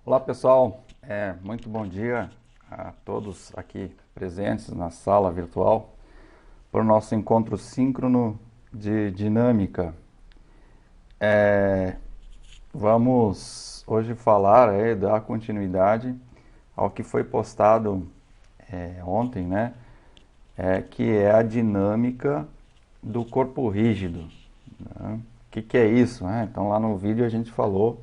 Olá pessoal, muito bom dia a todos aqui presentes na sala virtual para o nosso encontro síncrono de dinâmica. Vamos hoje falar, dar continuidade ao que foi postado ontem, né? Que é a dinâmica do corpo rígido. Né? O que é isso? Então lá no vídeo a gente falou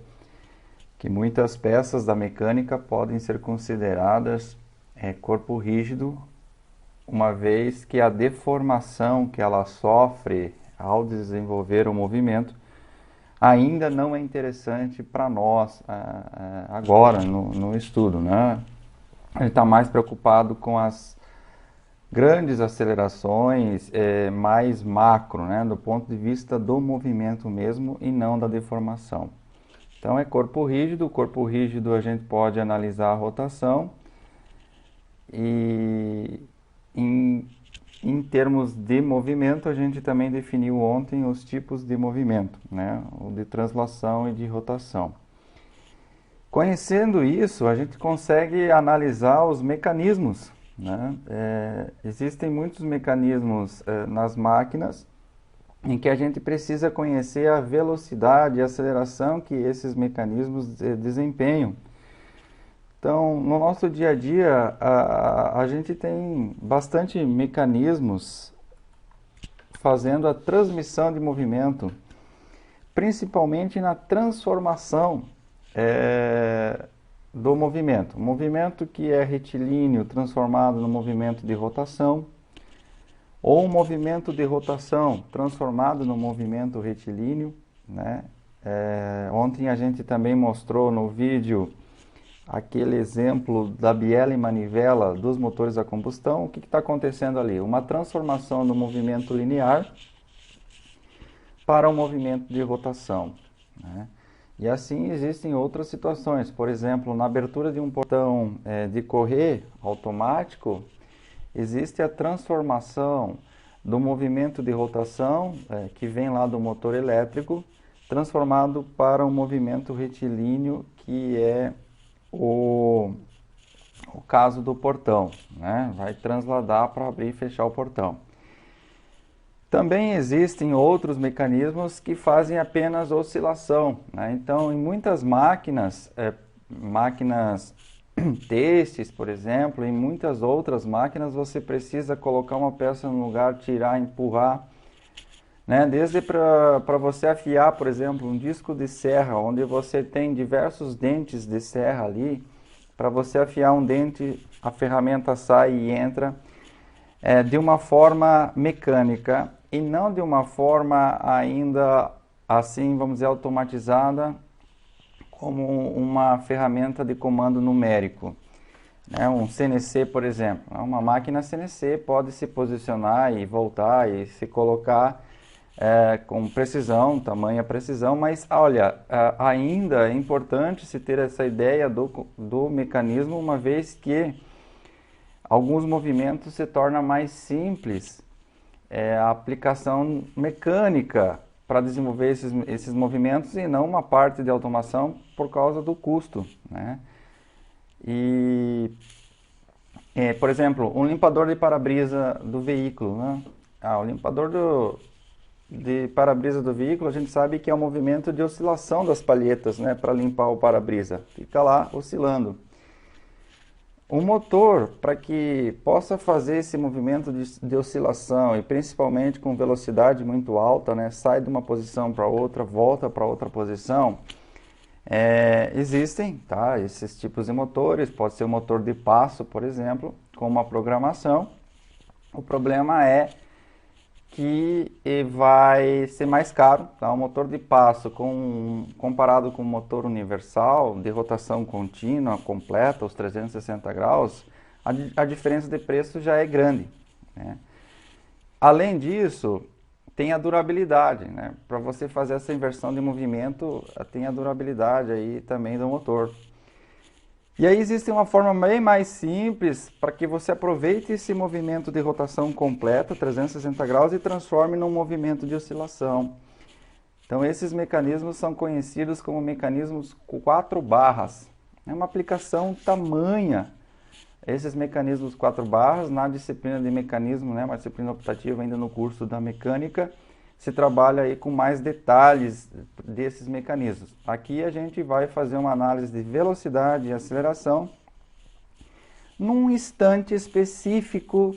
que muitas peças da mecânica podem ser consideradas corpo rígido, uma vez que a deformação que ela sofre ao desenvolver o movimento ainda não é interessante para nós agora no estudo, né? Ele está mais preocupado com as grandes acelerações mais macro, né? Do ponto de vista do movimento mesmo e não da deformação. Então é corpo rígido. O corpo rígido a gente pode analisar a rotação e em termos de movimento a gente também definiu ontem os tipos de movimento, né? O de translação e de rotação. Conhecendo isso, a gente consegue analisar os mecanismos, né? Existem muitos mecanismos nas máquinas em que a gente precisa conhecer a velocidade e a aceleração que esses mecanismos desempenham. Então, no nosso dia a dia, a gente tem bastante mecanismos fazendo a transmissão de movimento, principalmente na transformação do movimento. O movimento que é retilíneo transformado no movimento de rotação, ou um movimento de rotação transformado no movimento retilíneo, né? Ontem a gente também mostrou no vídeo aquele exemplo da biela e manivela dos motores a combustão. O que está acontecendo ali? Uma transformação do movimento linear para um movimento de rotação, né? E assim existem outras situações. Por exemplo, na abertura de um portão de correr automático, existe a transformação do movimento de rotação que vem lá do motor elétrico, transformado para um movimento retilíneo, que é o caso do portão, né? Vai transladar para abrir e fechar o portão. Também existem outros mecanismos que fazem apenas oscilação, né? Então, em muitas máquinas, máquinas têxteis, por exemplo, em muitas outras máquinas você precisa colocar uma peça no lugar, tirar, empurrar, né? Desde para você afiar, por exemplo, um disco de serra, onde você tem diversos dentes de serra ali, para você afiar um dente, a ferramenta sai e entra de uma forma mecânica e não de uma forma ainda assim, vamos dizer, automatizada, como uma ferramenta de comando numérico, né? Um CNC, por exemplo. Uma máquina CNC pode se posicionar e voltar e se colocar com precisão, tamanha precisão, mas olha, ainda é importante se ter essa ideia do mecanismo, uma vez que alguns movimentos se torna mais simples a aplicação mecânica para desenvolver esses movimentos e não uma parte de automação por causa do custo, né? E, por exemplo, um limpador de para-brisa do veículo, né? O limpador de para-brisa do veículo, a gente sabe que é um movimento de oscilação das palhetas, né? Para limpar o para-brisa, fica lá oscilando. O motor, para que possa fazer esse movimento de oscilação, e principalmente com velocidade muito alta, né, sai de uma posição para outra, volta para outra posição, existem, tá, esses tipos de motores. Pode ser um motor de passo, por exemplo, com uma programação. O problema é que vai ser mais caro, tá? Um motor de passo comparado com um motor universal de rotação contínua, completa, aos 360 graus, a diferença de preço já é grande, né? Além disso, tem a durabilidade, né? Para você fazer essa inversão de movimento, tem a durabilidade aí também do motor. E aí existe uma forma bem mais simples para que você aproveite esse movimento de rotação completa, 360 graus, e transforme num movimento de oscilação. Então esses mecanismos são conhecidos como mecanismos 4 barras, É uma aplicação tamanha. Esses mecanismos 4 barras, na disciplina de mecanismo, né, uma disciplina optativa ainda no curso da mecânica, se trabalha aí com mais detalhes desses mecanismos. Aqui a gente vai fazer uma análise de velocidade e aceleração num instante específico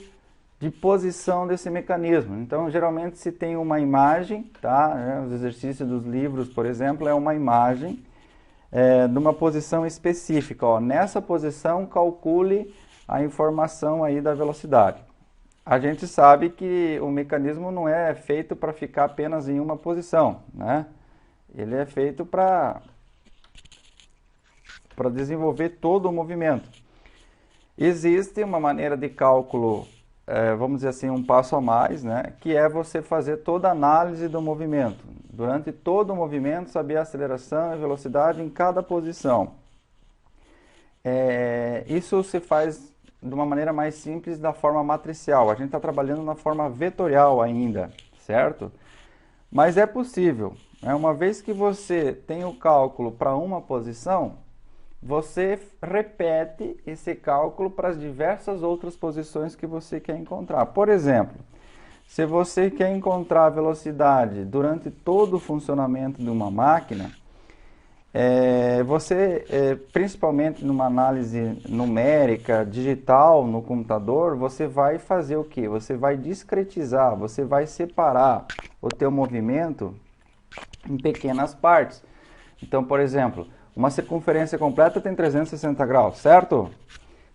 de posição desse mecanismo. Então, geralmente se tem uma imagem, tá? Os exercícios dos livros, por exemplo, é uma imagem de uma posição específica. Ó. Nessa posição, calcule a informação aí da velocidade. A gente sabe que o mecanismo não é feito para ficar apenas em uma posição, né? Ele é feito para desenvolver todo o movimento. Existe uma maneira de cálculo, vamos dizer assim, um passo a mais, né? Que é você fazer toda a análise do movimento. Durante todo o movimento, saber a aceleração e velocidade em cada posição. Isso se faz de uma maneira mais simples, da forma matricial. A gente está trabalhando na forma vetorial ainda, certo? Mas é possível. Né? Uma vez que você tem o cálculo para uma posição, você repete esse cálculo para as diversas outras posições que você quer encontrar. Por exemplo, se você quer encontrar a velocidade durante todo o funcionamento de uma máquina, principalmente numa análise numérica, digital, no computador, você vai fazer o quê? Você vai discretizar, você vai separar o teu movimento em pequenas partes. Então, por exemplo, uma circunferência completa tem 360 graus, certo?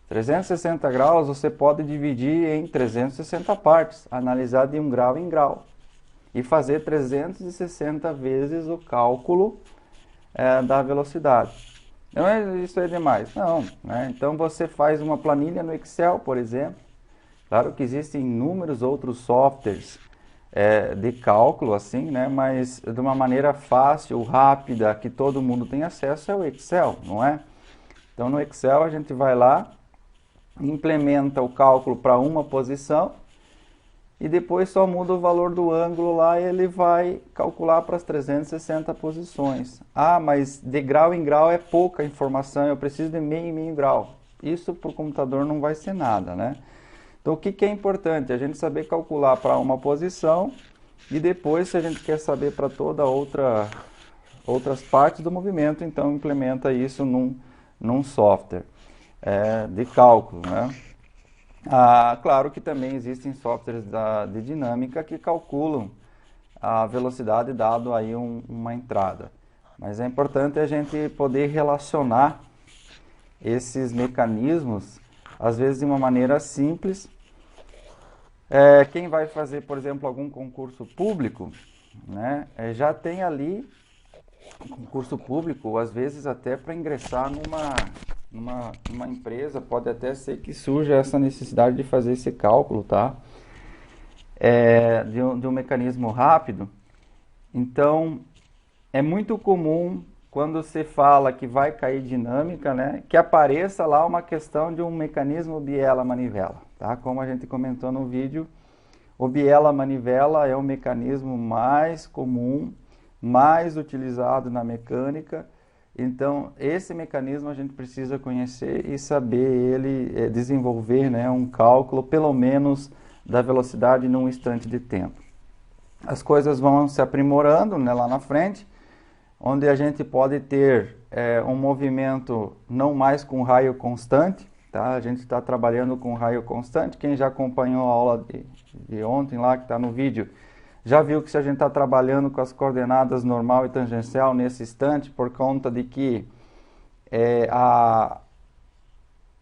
360 graus você pode dividir em 360 partes, analisar de 1 grau em grau e fazer 360 vezes o cálculo da velocidade. Não, isso é demais. Não, né? Então você faz uma planilha no Excel, por exemplo. Claro que existem inúmeros outros softwares de cálculo, assim, né? Mas de uma maneira fácil, rápida, que todo mundo tem acesso é o Excel, não é? Então no Excel a gente vai lá, implementa o cálculo para uma posição e depois só muda o valor do ângulo lá e ele vai calcular para as 360 posições. Ah, mas de grau em grau é pouca informação, eu preciso de meio em meio grau. Isso para o computador não vai ser nada, né? Então o que é importante? A gente saber calcular para uma posição e depois, se a gente quer saber para toda outras partes do movimento, então implementa isso num software de cálculo, né? Claro que também existem softwares de dinâmica que calculam a velocidade dado aí uma entrada. Mas é importante a gente poder relacionar esses mecanismos, às vezes de uma maneira simples. Quem vai fazer, por exemplo, algum concurso público, né, já tem ali concurso público, às vezes até para ingressar numa empresa, pode até ser que surja essa necessidade de fazer esse cálculo, tá? De um mecanismo rápido. Então, é muito comum, quando você fala que vai cair dinâmica, né, que apareça lá uma questão de um mecanismo biela-manivela, tá? Como a gente comentou no vídeo, o biela-manivela é o mecanismo mais comum, mais utilizado na mecânica. Então, esse mecanismo a gente precisa conhecer e saber ele desenvolver, né, um cálculo, pelo menos, da velocidade num instante de tempo. As coisas vão se aprimorando, né, lá na frente, onde a gente pode ter um movimento não mais com raio constante, tá? A gente está trabalhando com raio constante. Quem já acompanhou a aula de ontem lá, que está no vídeo, já viu que se a gente está trabalhando com as coordenadas normal e tangencial nesse instante, por conta de que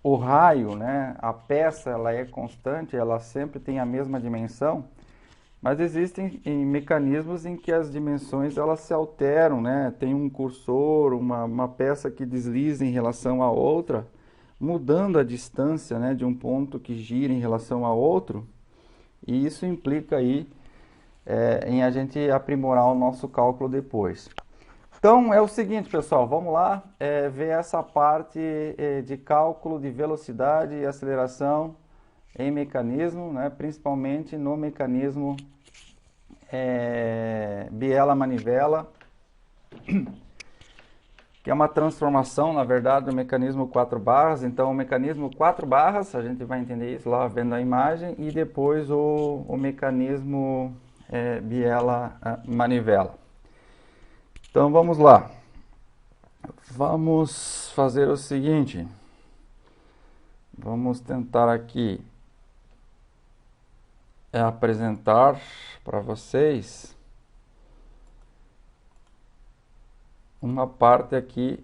o raio, né, a peça, ela é constante, ela sempre tem a mesma dimensão, mas existem mecanismos em que as dimensões elas se alteram, né? Tem um cursor, uma peça que desliza em relação à outra, mudando a distância, né, de um ponto que gira em relação a outro, e isso implica aí em a gente aprimorar o nosso cálculo depois. Então é o seguinte, pessoal, vamos lá ver essa parte de cálculo de velocidade e aceleração em mecanismo, né, principalmente no mecanismo biela-manivela. que é uma transformação, na verdade, do mecanismo 4 barras. Então, o mecanismo 4 barras, a gente vai entender isso lá vendo a imagem, e depois o mecanismo biela-manivela. Então, vamos lá. Vamos fazer o seguinte. Vamos tentar aqui apresentar para vocês uma parte aqui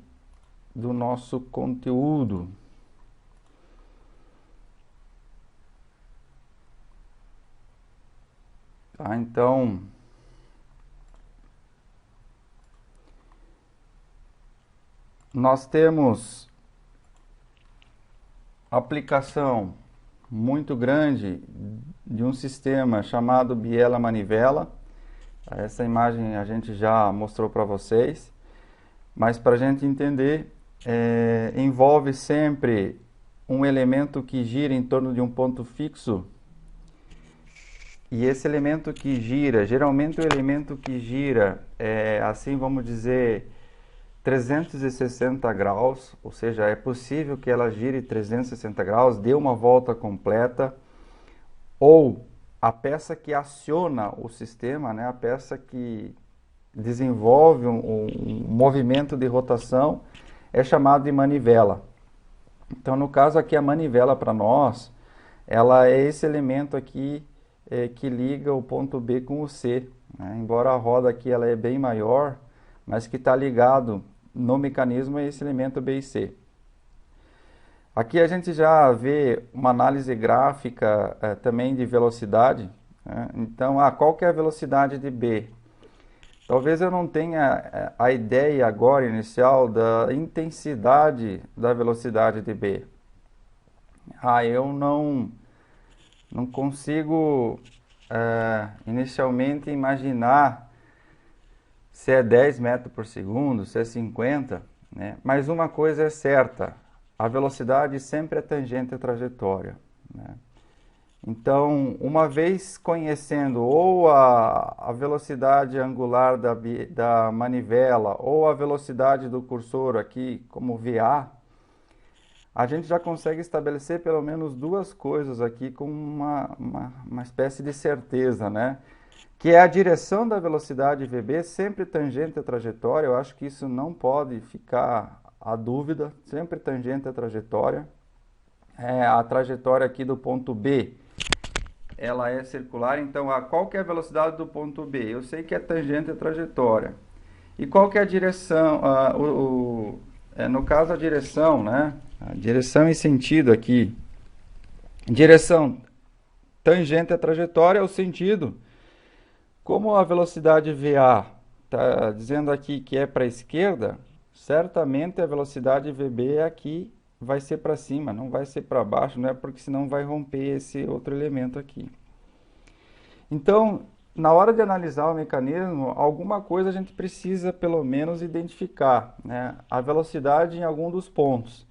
do nosso conteúdo. Tá, então, nós temos aplicação muito grande de um sistema chamado biela-manivela. Essa imagem a gente já mostrou para vocês, mas para a gente entender, envolve sempre um elemento que gira em torno de um ponto fixo, e esse elemento que gira, geralmente o elemento que gira é, assim vamos dizer, 360 graus, ou seja, é possível que ela gire 360 graus, dê uma volta completa, ou a peça que aciona o sistema, né, a peça que desenvolve um movimento de rotação, é chamado de manivela. Então, no caso aqui, a manivela para nós, ela é esse elemento aqui que liga o ponto B com o C, né? Embora a roda aqui ela é bem maior, mas que está ligado no mecanismo é esse elemento B e C. Aqui a gente já vê uma análise gráfica também de velocidade, né? Então, qual que é a velocidade de B? Talvez eu não tenha a ideia agora inicial da intensidade da velocidade de B. Eu não consigo inicialmente imaginar se é 10 metros por segundo, se é 50, né? Mas uma coisa é certa, a velocidade sempre é tangente à trajetória, né? Então, uma vez conhecendo ou a velocidade angular da manivela ou a velocidade do cursor aqui como VA, a gente já consegue estabelecer pelo menos duas coisas aqui com uma espécie de certeza, né? Que é a direção da velocidade VB sempre tangente à trajetória. Eu acho que isso não pode ficar a dúvida, sempre tangente à trajetória. A trajetória aqui do ponto B, ela é circular, então qual que é a velocidade do ponto B? Eu sei que é tangente à trajetória. E qual que é a direção? No caso, a direção, né? A direção e sentido aqui. Direção tangente à trajetória é o sentido. Como a velocidade VA está dizendo aqui que é para a esquerda, certamente a velocidade VB aqui vai ser para cima, não vai ser para baixo, não é porque senão vai romper esse outro elemento aqui. Então, na hora de analisar o mecanismo, alguma coisa a gente precisa pelo menos identificar, né? A velocidade em algum dos pontos.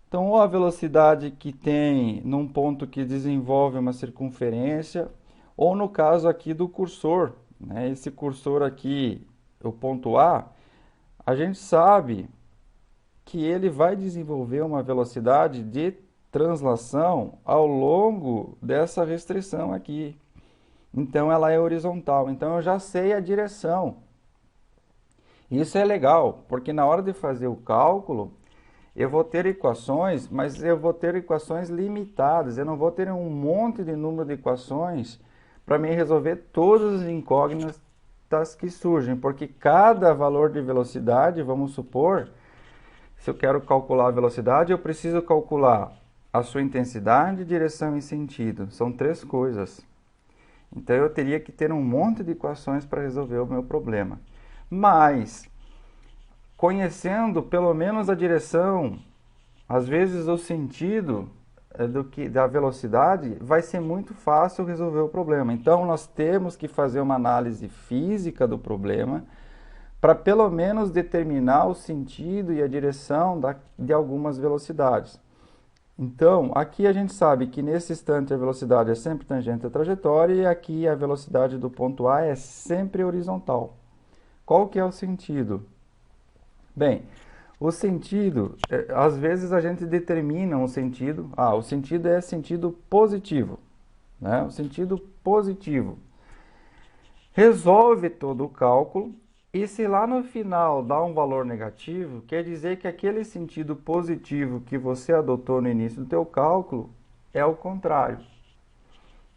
Então, ou a velocidade que tem num ponto que desenvolve uma circunferência, ou no caso aqui do cursor, né? Esse cursor aqui, o ponto A, a gente sabe que ele vai desenvolver uma velocidade de translação ao longo dessa restrição aqui. Então, ela é horizontal. Então, eu já sei a direção. Isso é legal, porque na hora de fazer o cálculo, eu vou ter equações, mas eu vou ter equações limitadas. Eu não vou ter um monte de número de equações para me resolver todas as incógnitas que surgem, porque cada valor de velocidade, vamos supor, se eu quero calcular a velocidade, eu preciso calcular a sua intensidade, direção e sentido. São três coisas. Então, eu teria que ter um monte de equações para resolver o meu problema. Mas, conhecendo pelo menos a direção, às vezes o sentido da velocidade, vai ser muito fácil resolver o problema. Então, nós temos que fazer uma análise física do problema para pelo menos determinar o sentido e a direção de algumas velocidades. Então, aqui a gente sabe que nesse instante a velocidade é sempre tangente à trajetória e aqui a velocidade do ponto A é sempre horizontal. Qual que é o sentido? Bem, O sentido, às vezes a gente determina um sentido, o sentido é sentido positivo, né? O sentido positivo. Resolve todo o cálculo e se lá no final dá um valor negativo, quer dizer que aquele sentido positivo que você adotou no início do teu cálculo é o contrário.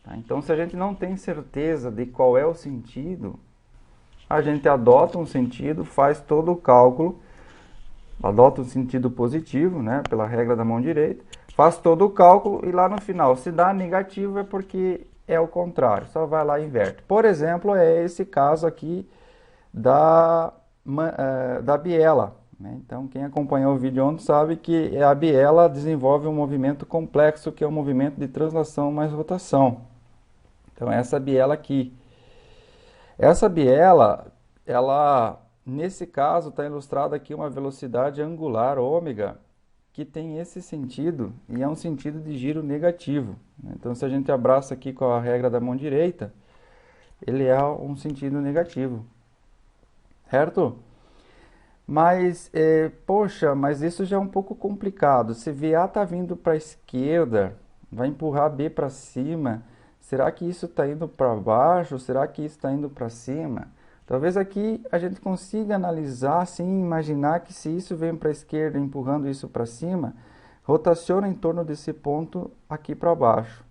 Tá? Então, se a gente não tem certeza de qual é o sentido, a gente adota um sentido, faz todo o cálculo, adota um sentido positivo, né, pela regra da mão direita, faz todo o cálculo e lá no final, se dá negativo é porque é o contrário, só vai lá e inverte. Por exemplo, é esse caso aqui da biela. Né? Então, quem acompanhou o vídeo ontem sabe que a biela desenvolve um movimento complexo, que é o movimento de translação mais rotação. Então, essa biela aqui. Essa biela, ela, nesse caso, está ilustrada aqui uma velocidade angular, ômega, que tem esse sentido, e é um sentido de giro negativo. Então, se a gente abraça aqui com a regra da mão direita, ele é um sentido negativo. Certo? Mas, poxa, mas isso já é um pouco complicado. Se VA está vindo para a esquerda, vai empurrar B para cima, será que isso está indo para baixo? Será que isso está indo para cima? Talvez aqui a gente consiga analisar, assim, imaginar que se isso vem para a esquerda empurrando isso para cima, rotaciona em torno desse ponto aqui para baixo.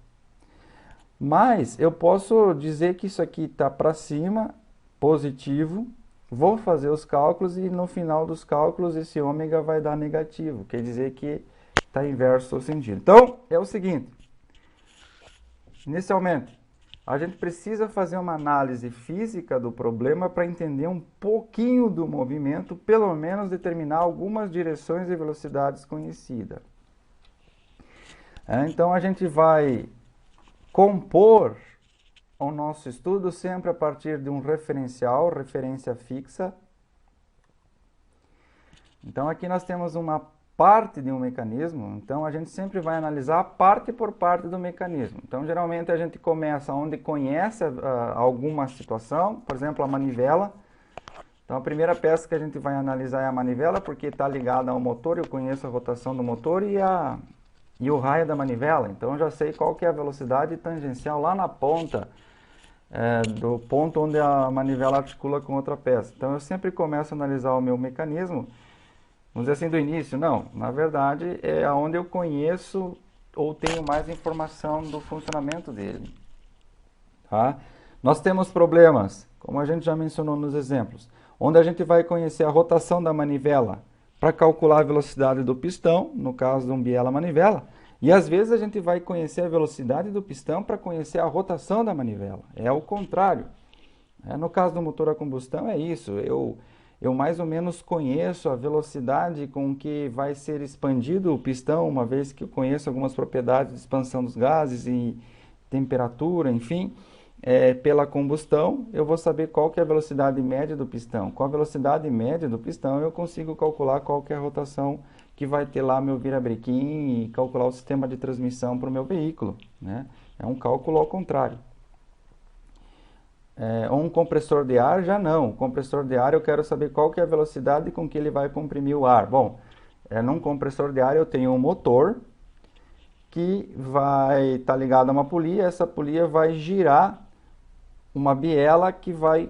Mas eu posso dizer que isso aqui está para cima, positivo, vou fazer os cálculos e no final dos cálculos esse ômega vai dar negativo, quer dizer que está inverso o sentido. Então, é o seguinte, inicialmente, a gente precisa fazer uma análise física do problema para entender um pouquinho do movimento, pelo menos determinar algumas direções e velocidades conhecidas. Então, a gente vai compor o nosso estudo sempre a partir de um referencial, referência fixa. Então aqui nós temos uma parte de um mecanismo, então a gente sempre vai analisar parte por parte do mecanismo. Então geralmente a gente começa onde conhece alguma situação, por exemplo a manivela. Então a primeira peça que a gente vai analisar é a manivela, porque está ligada ao motor, eu conheço a rotação do motor e o raio da manivela. Então eu já sei qual que é a velocidade tangencial lá na ponta, do ponto onde a manivela articula com outra peça. Então eu sempre começo a analisar o meu mecanismo, vamos dizer assim, do início. Não, na verdade é onde eu conheço ou tenho mais informação do funcionamento dele. Tá? Nós temos problemas, como a gente já mencionou nos exemplos, onde a gente vai conhecer a rotação da manivela para calcular a velocidade do pistão, no caso de um biela manivela. E às vezes a gente vai conhecer a velocidade do pistão para conhecer a rotação da manivela. É o contrário. No caso do motor a combustão é isso. Eu mais ou menos conheço a velocidade com que vai ser expandido o pistão, uma vez que eu conheço algumas propriedades de expansão dos gases e temperatura, enfim. Pela combustão, eu vou saber qual que é a velocidade média do pistão. Com a velocidade média do pistão, eu consigo calcular qual que é a rotação que vai ter lá meu virabrequim e calcular o sistema de transmissão para o meu veículo. Né? É um cálculo ao contrário. Um compressor de ar já não. O compressor de ar eu quero saber qual que é a velocidade com que ele vai comprimir o ar. Bom, num compressor de ar eu tenho um motor que vai estar ligado a uma polia. Essa polia vai girar uma biela que vai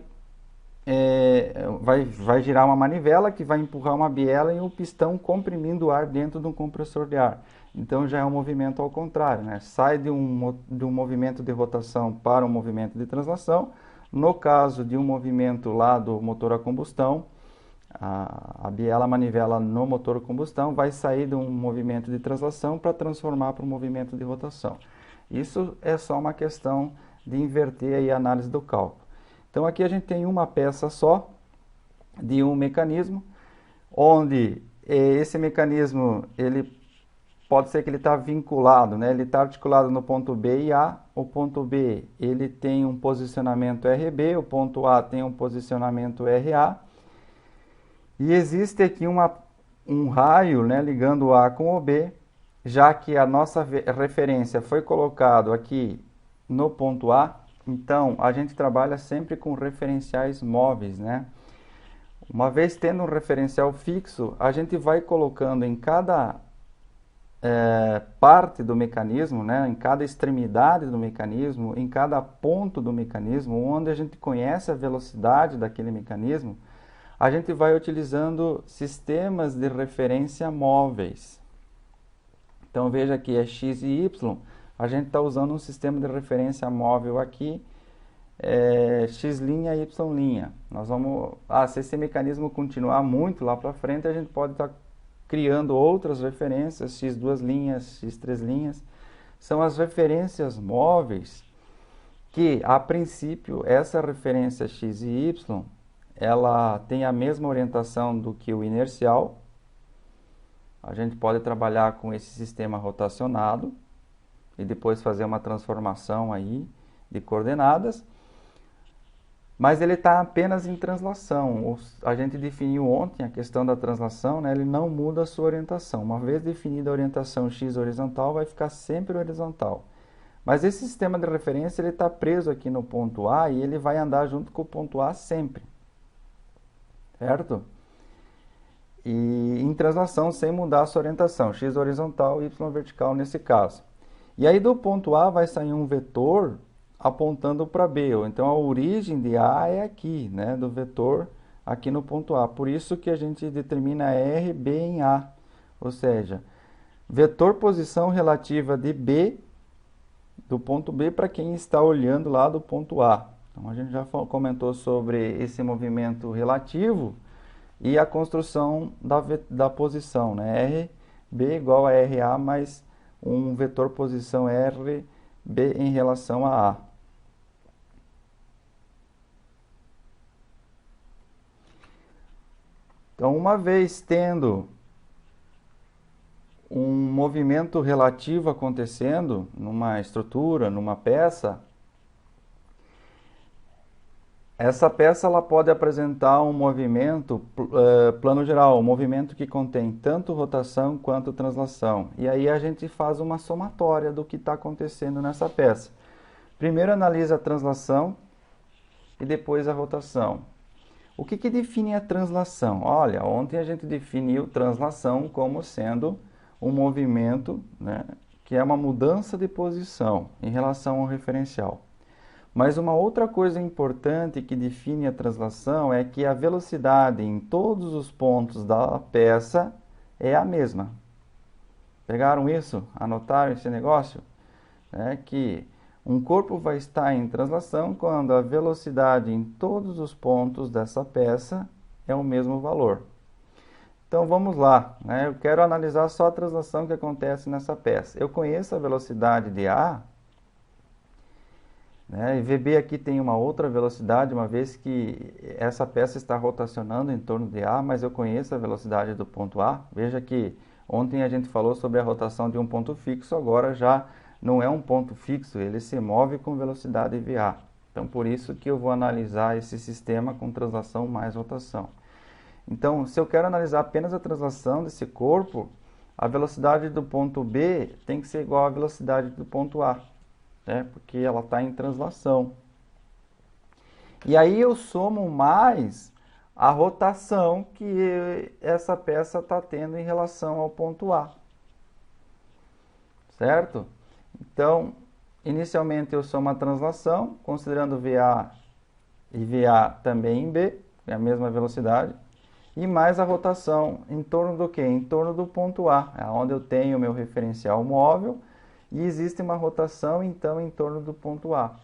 girar uma manivela que vai empurrar uma biela e o pistão comprimindo o ar dentro de um compressor de ar. Então já é um movimento ao contrário, né? Sai de um movimento de rotação para um movimento de translação. No caso de um movimento lá do motor a combustão, a biela manivela no motor a combustão vai sair de um movimento de translação para transformar para um movimento de rotação. Isso é só uma questão de inverter aí a análise do cálculo. Então aqui a gente tem uma peça só de um mecanismo, onde esse mecanismo ele pode ser que ele está vinculado, né? Ele está articulado no ponto B e A. O ponto B ele tem um posicionamento RB, o ponto A tem um posicionamento RA. E existe aqui um raio, né, ligando o A com o B, já que a nossa referência foi colocado aqui no ponto A. Então, a gente trabalha sempre com referenciais móveis, né? Uma vez tendo um referencial fixo, a gente vai colocando em cada parte do mecanismo, né, em cada extremidade do mecanismo, em cada ponto do mecanismo, onde a gente conhece a velocidade daquele mecanismo, a gente vai utilizando sistemas de referência móveis. Então veja que é x e y, a gente está usando um sistema de referência móvel aqui, x' e y'. Nós vamos, se esse mecanismo continuar muito lá para frente, a gente pode estar criando outras referências, x duas linhas, x três linhas. São as referências móveis que, a princípio, essa referência x e y, ela tem a mesma orientação do que o inercial. A gente pode trabalhar com esse sistema rotacionado e depois fazer uma transformação aí de coordenadas. Mas ele está apenas em translação. A gente definiu ontem a questão da translação, né? Ele não muda a sua orientação. Uma vez definida a orientação x horizontal, vai ficar sempre horizontal. Mas esse sistema de referência ele está preso aqui no ponto A e ele vai andar junto com o ponto A sempre. Certo? E em translação sem mudar a sua orientação, x horizontal, y vertical nesse caso. E aí do ponto A vai sair um vetor apontando para B. Então a origem de A é aqui, né, do vetor aqui no ponto A. Por isso que a gente determina R, B em A. Ou seja, vetor posição relativa de B, do ponto B, para quem está olhando lá do ponto A. Então a gente já comentou sobre esse movimento relativo e a construção da posição, né? R, B igual a RA mais um vetor posição R, B em relação a A. Então, uma vez tendo um movimento relativo acontecendo numa estrutura, numa peça, essa peça ela pode apresentar um movimento plano geral, um movimento que contém tanto rotação quanto translação. E aí a gente faz uma somatória do que está acontecendo nessa peça. Primeiro analisa a translação e depois a rotação. O que define a translação? Olha, ontem a gente definiu translação como sendo um movimento, né, que é uma mudança de posição em relação ao referencial. Mas uma outra coisa importante que define a translação é que a velocidade em todos os pontos da peça é a mesma. Pegaram isso? Anotaram esse negócio? Que um corpo vai estar em translação quando a velocidade em todos os pontos dessa peça é o mesmo valor. Então vamos lá, né? Eu quero analisar só a translação que acontece nessa peça. Eu conheço a velocidade de A, né? E VB aqui tem uma outra velocidade, uma vez que essa peça está rotacionando em torno de A, mas eu conheço a velocidade do ponto A. Veja que ontem a gente falou sobre a rotação de um ponto fixo, agora já não é um ponto fixo, ele se move com velocidade VA. Então, por isso que eu vou analisar esse sistema com translação mais rotação. Então, se eu quero analisar apenas a translação desse corpo, a velocidade do ponto B tem que ser igual à velocidade do ponto A, né? Porque ela está em translação. E aí eu somo mais a rotação que essa peça está tendo em relação ao ponto A. Certo? Então, inicialmente eu somo a translação, considerando VA e VA também em B, é a mesma velocidade, e mais a rotação em torno do quê? Em torno do ponto A, é onde eu tenho o meu referencial móvel e existe uma rotação então em torno do ponto A.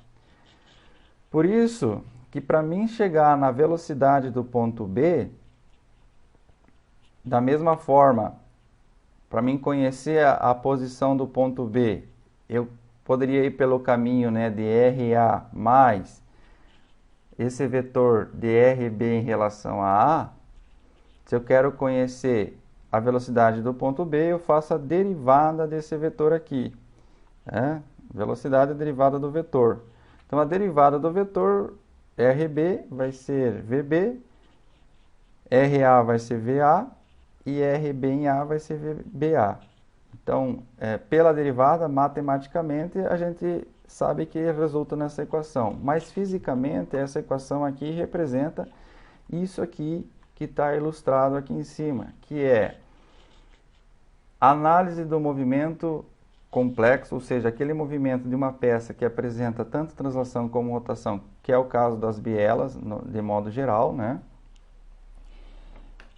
Por isso que para mim chegar na velocidade do ponto B, da mesma forma, para mim conhecer a posição do ponto B, eu poderia ir pelo caminho, né, de RA mais esse vetor de RB em relação a A. Se eu quero conhecer a velocidade do ponto B, eu faço a derivada desse vetor aqui. Né? Velocidade é derivada do vetor. Então, a derivada do vetor RB vai ser VB, RA vai ser VA e RB em A vai ser VBA. Então, pela derivada, matematicamente, a gente sabe que resulta nessa equação. Mas, fisicamente, essa equação aqui representa isso aqui que está ilustrado aqui em cima, que é análise do movimento complexo, ou seja, aquele movimento de uma peça que apresenta tanto translação como rotação, que é o caso das bielas, de modo geral, né?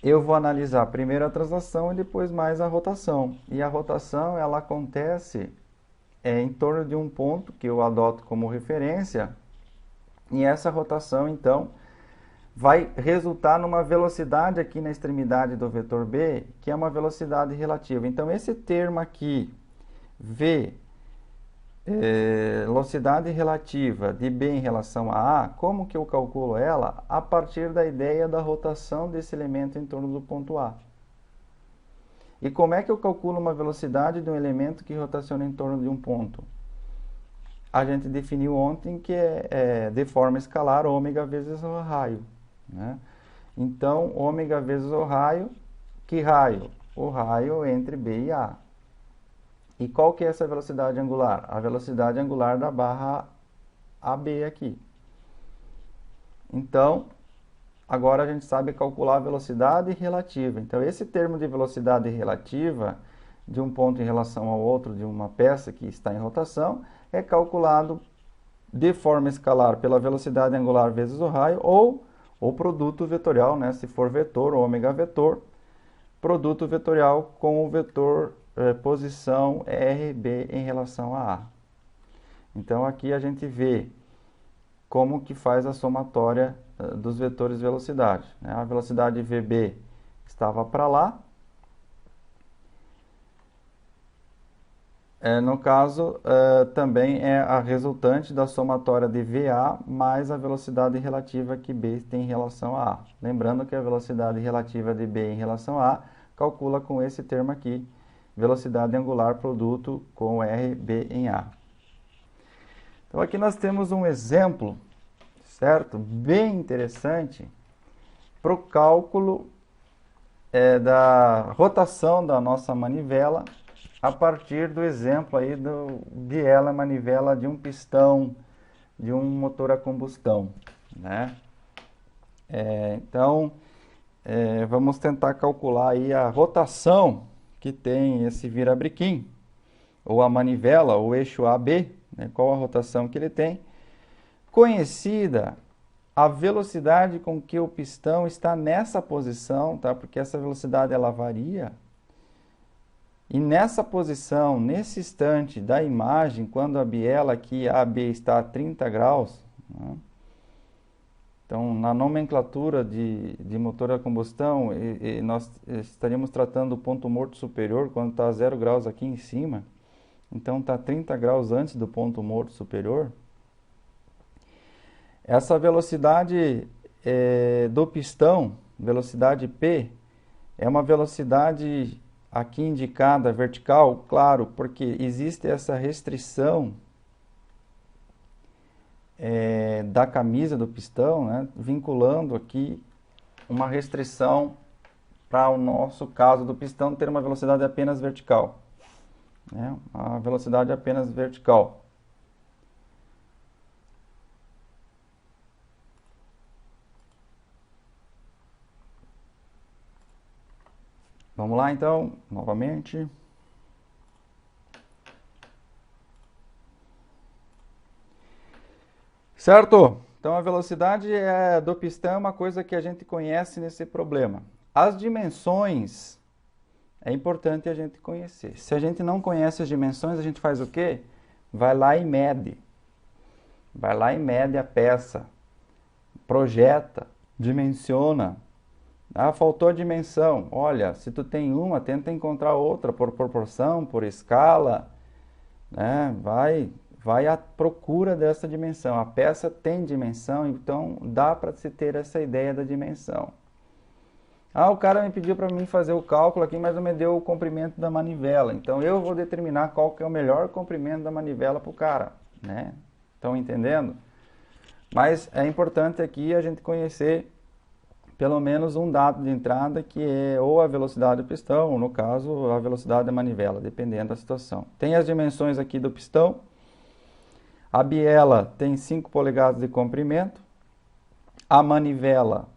Eu vou analisar primeiro a translação e depois mais a rotação. E a rotação, ela acontece em torno de um ponto que eu adoto como referência, e essa rotação, então, vai resultar numa velocidade aqui na extremidade do vetor B, que é uma velocidade relativa. Então, esse termo aqui, V, velocidade relativa de B em relação a A, como que eu calculo ela? A partir da ideia da rotação desse elemento em torno do ponto A. E como é que eu calculo uma velocidade de um elemento que rotaciona em torno de um ponto? A gente definiu ontem que é de forma escalar ômega vezes o raio, né? Então, ômega vezes o raio, que raio? O raio entre B e A. E qual que é essa velocidade angular? A velocidade angular da barra AB aqui. Então, agora a gente sabe calcular a velocidade relativa. Então, esse termo de velocidade relativa de um ponto em relação ao outro de uma peça que está em rotação é calculado de forma escalar pela velocidade angular vezes o raio ou o produto vetorial, né? Se for vetor, ômega vetor, produto vetorial com o vetor posição RB em relação a A. Então, aqui a gente vê como que faz a somatória dos vetores de velocidade, né? A velocidade VB estava para lá. No caso, também é a resultante da somatória de VA mais a velocidade relativa que B tem em relação a A. Lembrando que a velocidade relativa de B em relação a A calcula com esse termo aqui, velocidade angular produto com RB em A. Então, aqui nós temos um exemplo, certo? Bem interessante para o cálculo da rotação da nossa manivela a partir do exemplo aí do biela manivela de um pistão de um motor a combustão, né? Então, vamos tentar calcular aí a rotação que tem esse virabrequim, ou a manivela, ou eixo AB, né? Qual a rotação que ele tem, conhecida a velocidade com que o pistão está nessa posição, tá? Porque essa velocidade ela varia. E nessa posição, nesse instante da imagem, quando a biela aqui, AB, está a 30 graus, né? Então, na nomenclatura de motor a combustão, nós estaríamos tratando o ponto morto superior, quando está a 0 graus aqui em cima. Então, está 30 graus antes do ponto morto superior. Essa velocidade do pistão, velocidade P, é uma velocidade aqui indicada vertical, claro, porque existe essa restrição da camisa do pistão, né, vinculando aqui uma restrição para o nosso caso do pistão ter uma velocidade apenas vertical, né, a velocidade apenas vertical. Vamos lá então, novamente. Certo? Então a velocidade do pistão é uma coisa que a gente conhece nesse problema. As dimensões é importante a gente conhecer. Se a gente não conhece as dimensões, a gente faz o quê? Vai lá e mede. Vai lá e mede a peça. Projeta, dimensiona. Ah, faltou a dimensão. Olha, se tu tem uma, tenta encontrar outra por proporção, por escala, né? Vai à procura dessa dimensão. A peça tem dimensão, então dá para se ter essa ideia da dimensão. Ah, o cara me pediu para mim fazer o cálculo aqui, mas não me deu o comprimento da manivela. Então eu vou determinar qual que é o melhor comprimento da manivela para o cara, né? Estão entendendo? Mas é importante aqui a gente conhecer pelo menos um dado de entrada, que é ou a velocidade do pistão, ou no caso, a velocidade da manivela, dependendo da situação. Tem as dimensões aqui do pistão. A biela tem 5 polegadas de comprimento. A manivela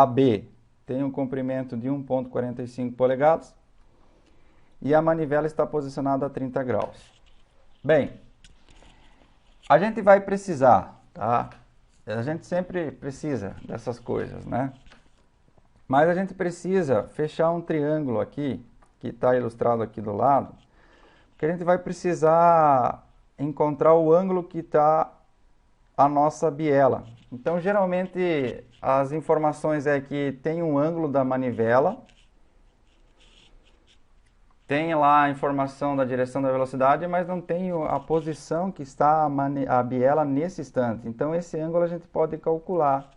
AB tem um comprimento de 1,45 polegadas e a manivela está posicionada a 30 graus. Bem, a gente vai precisar, tá? A gente sempre precisa dessas coisas, né? Mas a gente precisa fechar um triângulo aqui, que está ilustrado aqui do lado, que a gente vai precisar encontrar o ângulo que está a nossa biela. Então, geralmente, as informações é que tem um ângulo da manivela, tem lá a informação da direção da velocidade, mas não tem a posição que está a biela nesse instante. Então, esse ângulo a gente pode calcular.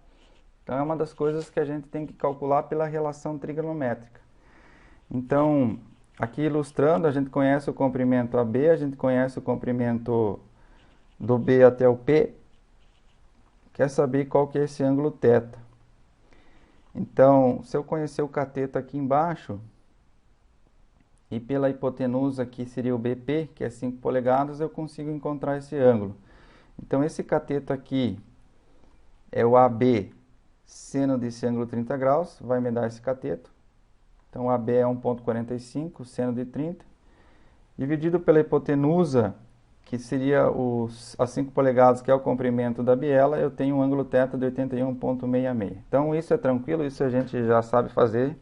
Então, é uma das coisas que a gente tem que calcular pela relação trigonométrica. Então, aqui ilustrando, a gente conhece o comprimento AB, a gente conhece o comprimento do B até o P. Quer saber qual que é esse ângulo θ. Então, se eu conhecer o cateto aqui embaixo, e pela hipotenusa que seria o BP, que é 5 polegadas, eu consigo encontrar esse ângulo. Então, esse cateto aqui é o AB, seno desse ângulo 30 graus, vai me dar esse cateto. Então, AB é 1,45, seno de 30, dividido pela hipotenusa, que seria as 5 polegadas, que é o comprimento da biela, eu tenho um ângulo θ de 81,66. Então, isso é tranquilo, isso a gente já sabe fazer.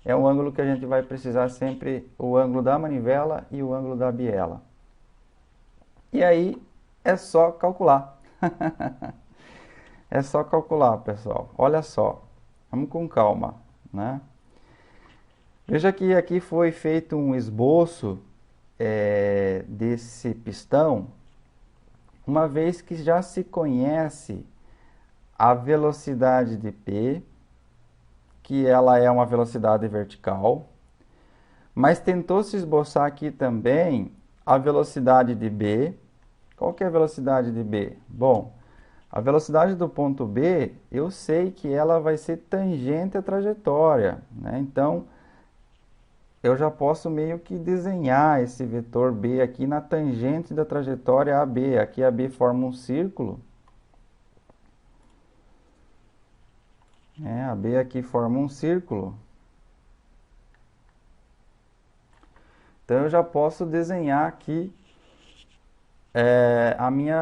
É um ângulo que a gente vai precisar sempre, o ângulo da manivela e o ângulo da biela. E aí, é só calcular. É só calcular, pessoal. Olha só, vamos com calma, né? Veja que aqui foi feito um esboço desse pistão, uma vez que já se conhece a velocidade de P, que ela é uma velocidade vertical, mas tentou se esboçar aqui também a velocidade de B. Qual que é a velocidade de B? Bom, a velocidade do ponto B, eu sei que ela vai ser tangente à trajetória, né? Então, eu já posso meio que desenhar esse vetor B aqui na tangente da trajetória AB. Aqui a B forma um círculo. A B aqui forma um círculo. Então, eu já posso desenhar aqui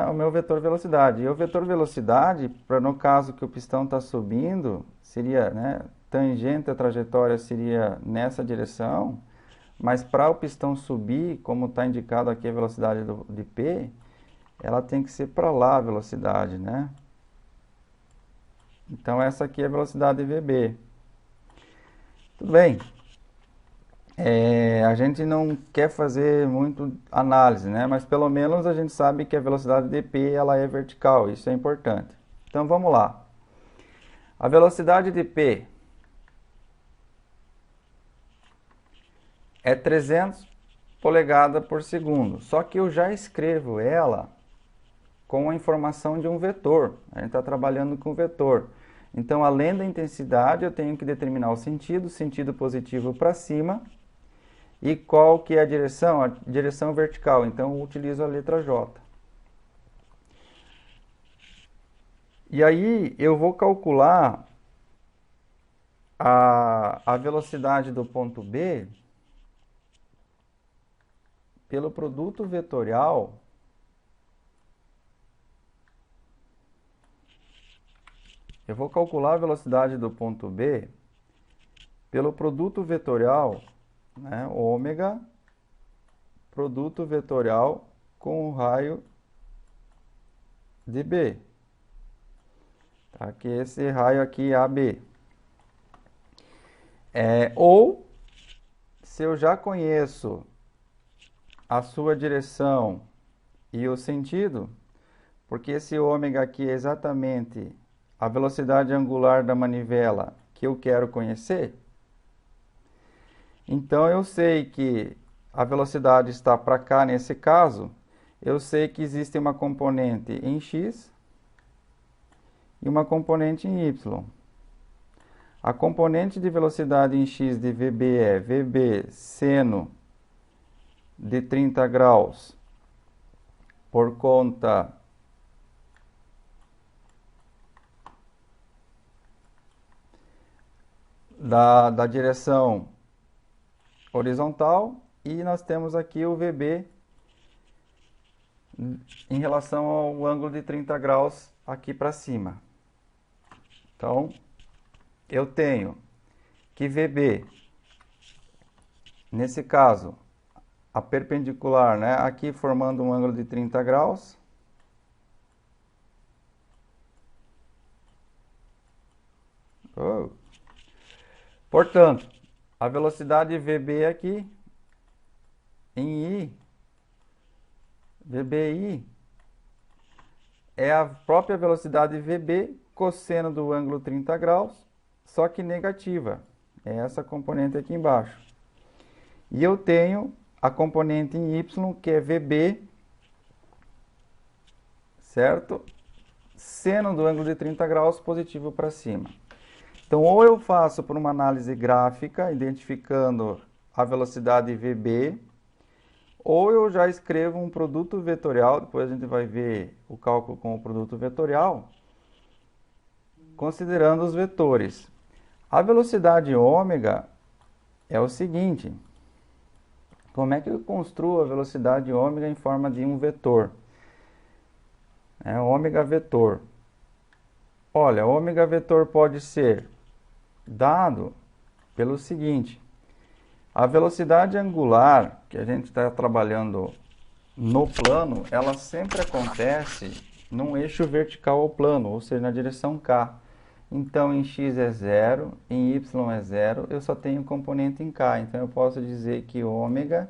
o meu vetor velocidade. E o vetor velocidade, para no caso que o pistão está subindo, seria, né, tangente à trajetória seria nessa direção, mas para o pistão subir, como está indicado aqui a velocidade de P, ela tem que ser para lá a velocidade, né? Então, essa aqui é a velocidade VB. Tudo bem. A gente não quer fazer muito análise, né? Mas pelo menos a gente sabe que a velocidade de P ela é vertical, isso é importante. Então, vamos lá. A velocidade de P é 300 polegadas por segundo. Só que eu já escrevo ela com a informação de um vetor. A gente está trabalhando com vetor. Então, além da intensidade, eu tenho que determinar o sentido positivo para cima. E qual que é a direção? A direção vertical. Então, eu utilizo a letra J. E aí, eu vou calcular a velocidade do ponto B pelo produto vetorial eu vou calcular a velocidade do ponto B pelo produto vetorial, né, ômega, produto vetorial com o raio de B. Tá? Que esse raio aqui é AB. Ou, se eu já conheço a sua direção e o sentido, porque esse ômega aqui é exatamente a velocidade angular da manivela que eu quero conhecer, então eu sei que a velocidade está para cá nesse caso, eu sei que existe uma componente em x e uma componente em y. A componente de velocidade em x de VB é VB seno de 30 graus por conta da direção horizontal e nós temos aqui o VB em relação ao ângulo de 30 graus aqui para cima. Então, eu tenho que VB, nesse caso, a perpendicular, né, aqui formando um ângulo de 30 graus. Portanto, a velocidade VB aqui, em I, VBI, é a própria velocidade VB, cosseno do ângulo 30 graus, só que negativa. É essa componente aqui embaixo. E eu tenho a componente em Y, que é VB, certo? Seno do ângulo de 30 graus, positivo para cima. Então, ou eu faço por uma análise gráfica, identificando a velocidade VB, ou eu já escrevo um produto vetorial, depois a gente vai ver o cálculo com o produto vetorial, considerando os vetores. A velocidade ômega é o seguinte: como é que eu construo a velocidade ômega em forma de um vetor? É ômega vetor. Olha, ômega vetor pode ser dado pelo seguinte: a velocidade angular que a gente está trabalhando no plano, ela sempre acontece num eixo vertical ao plano, ou seja, na direção K. Então, em x é 0, em y é 0, eu só tenho componente em K. Então, eu posso dizer que ômega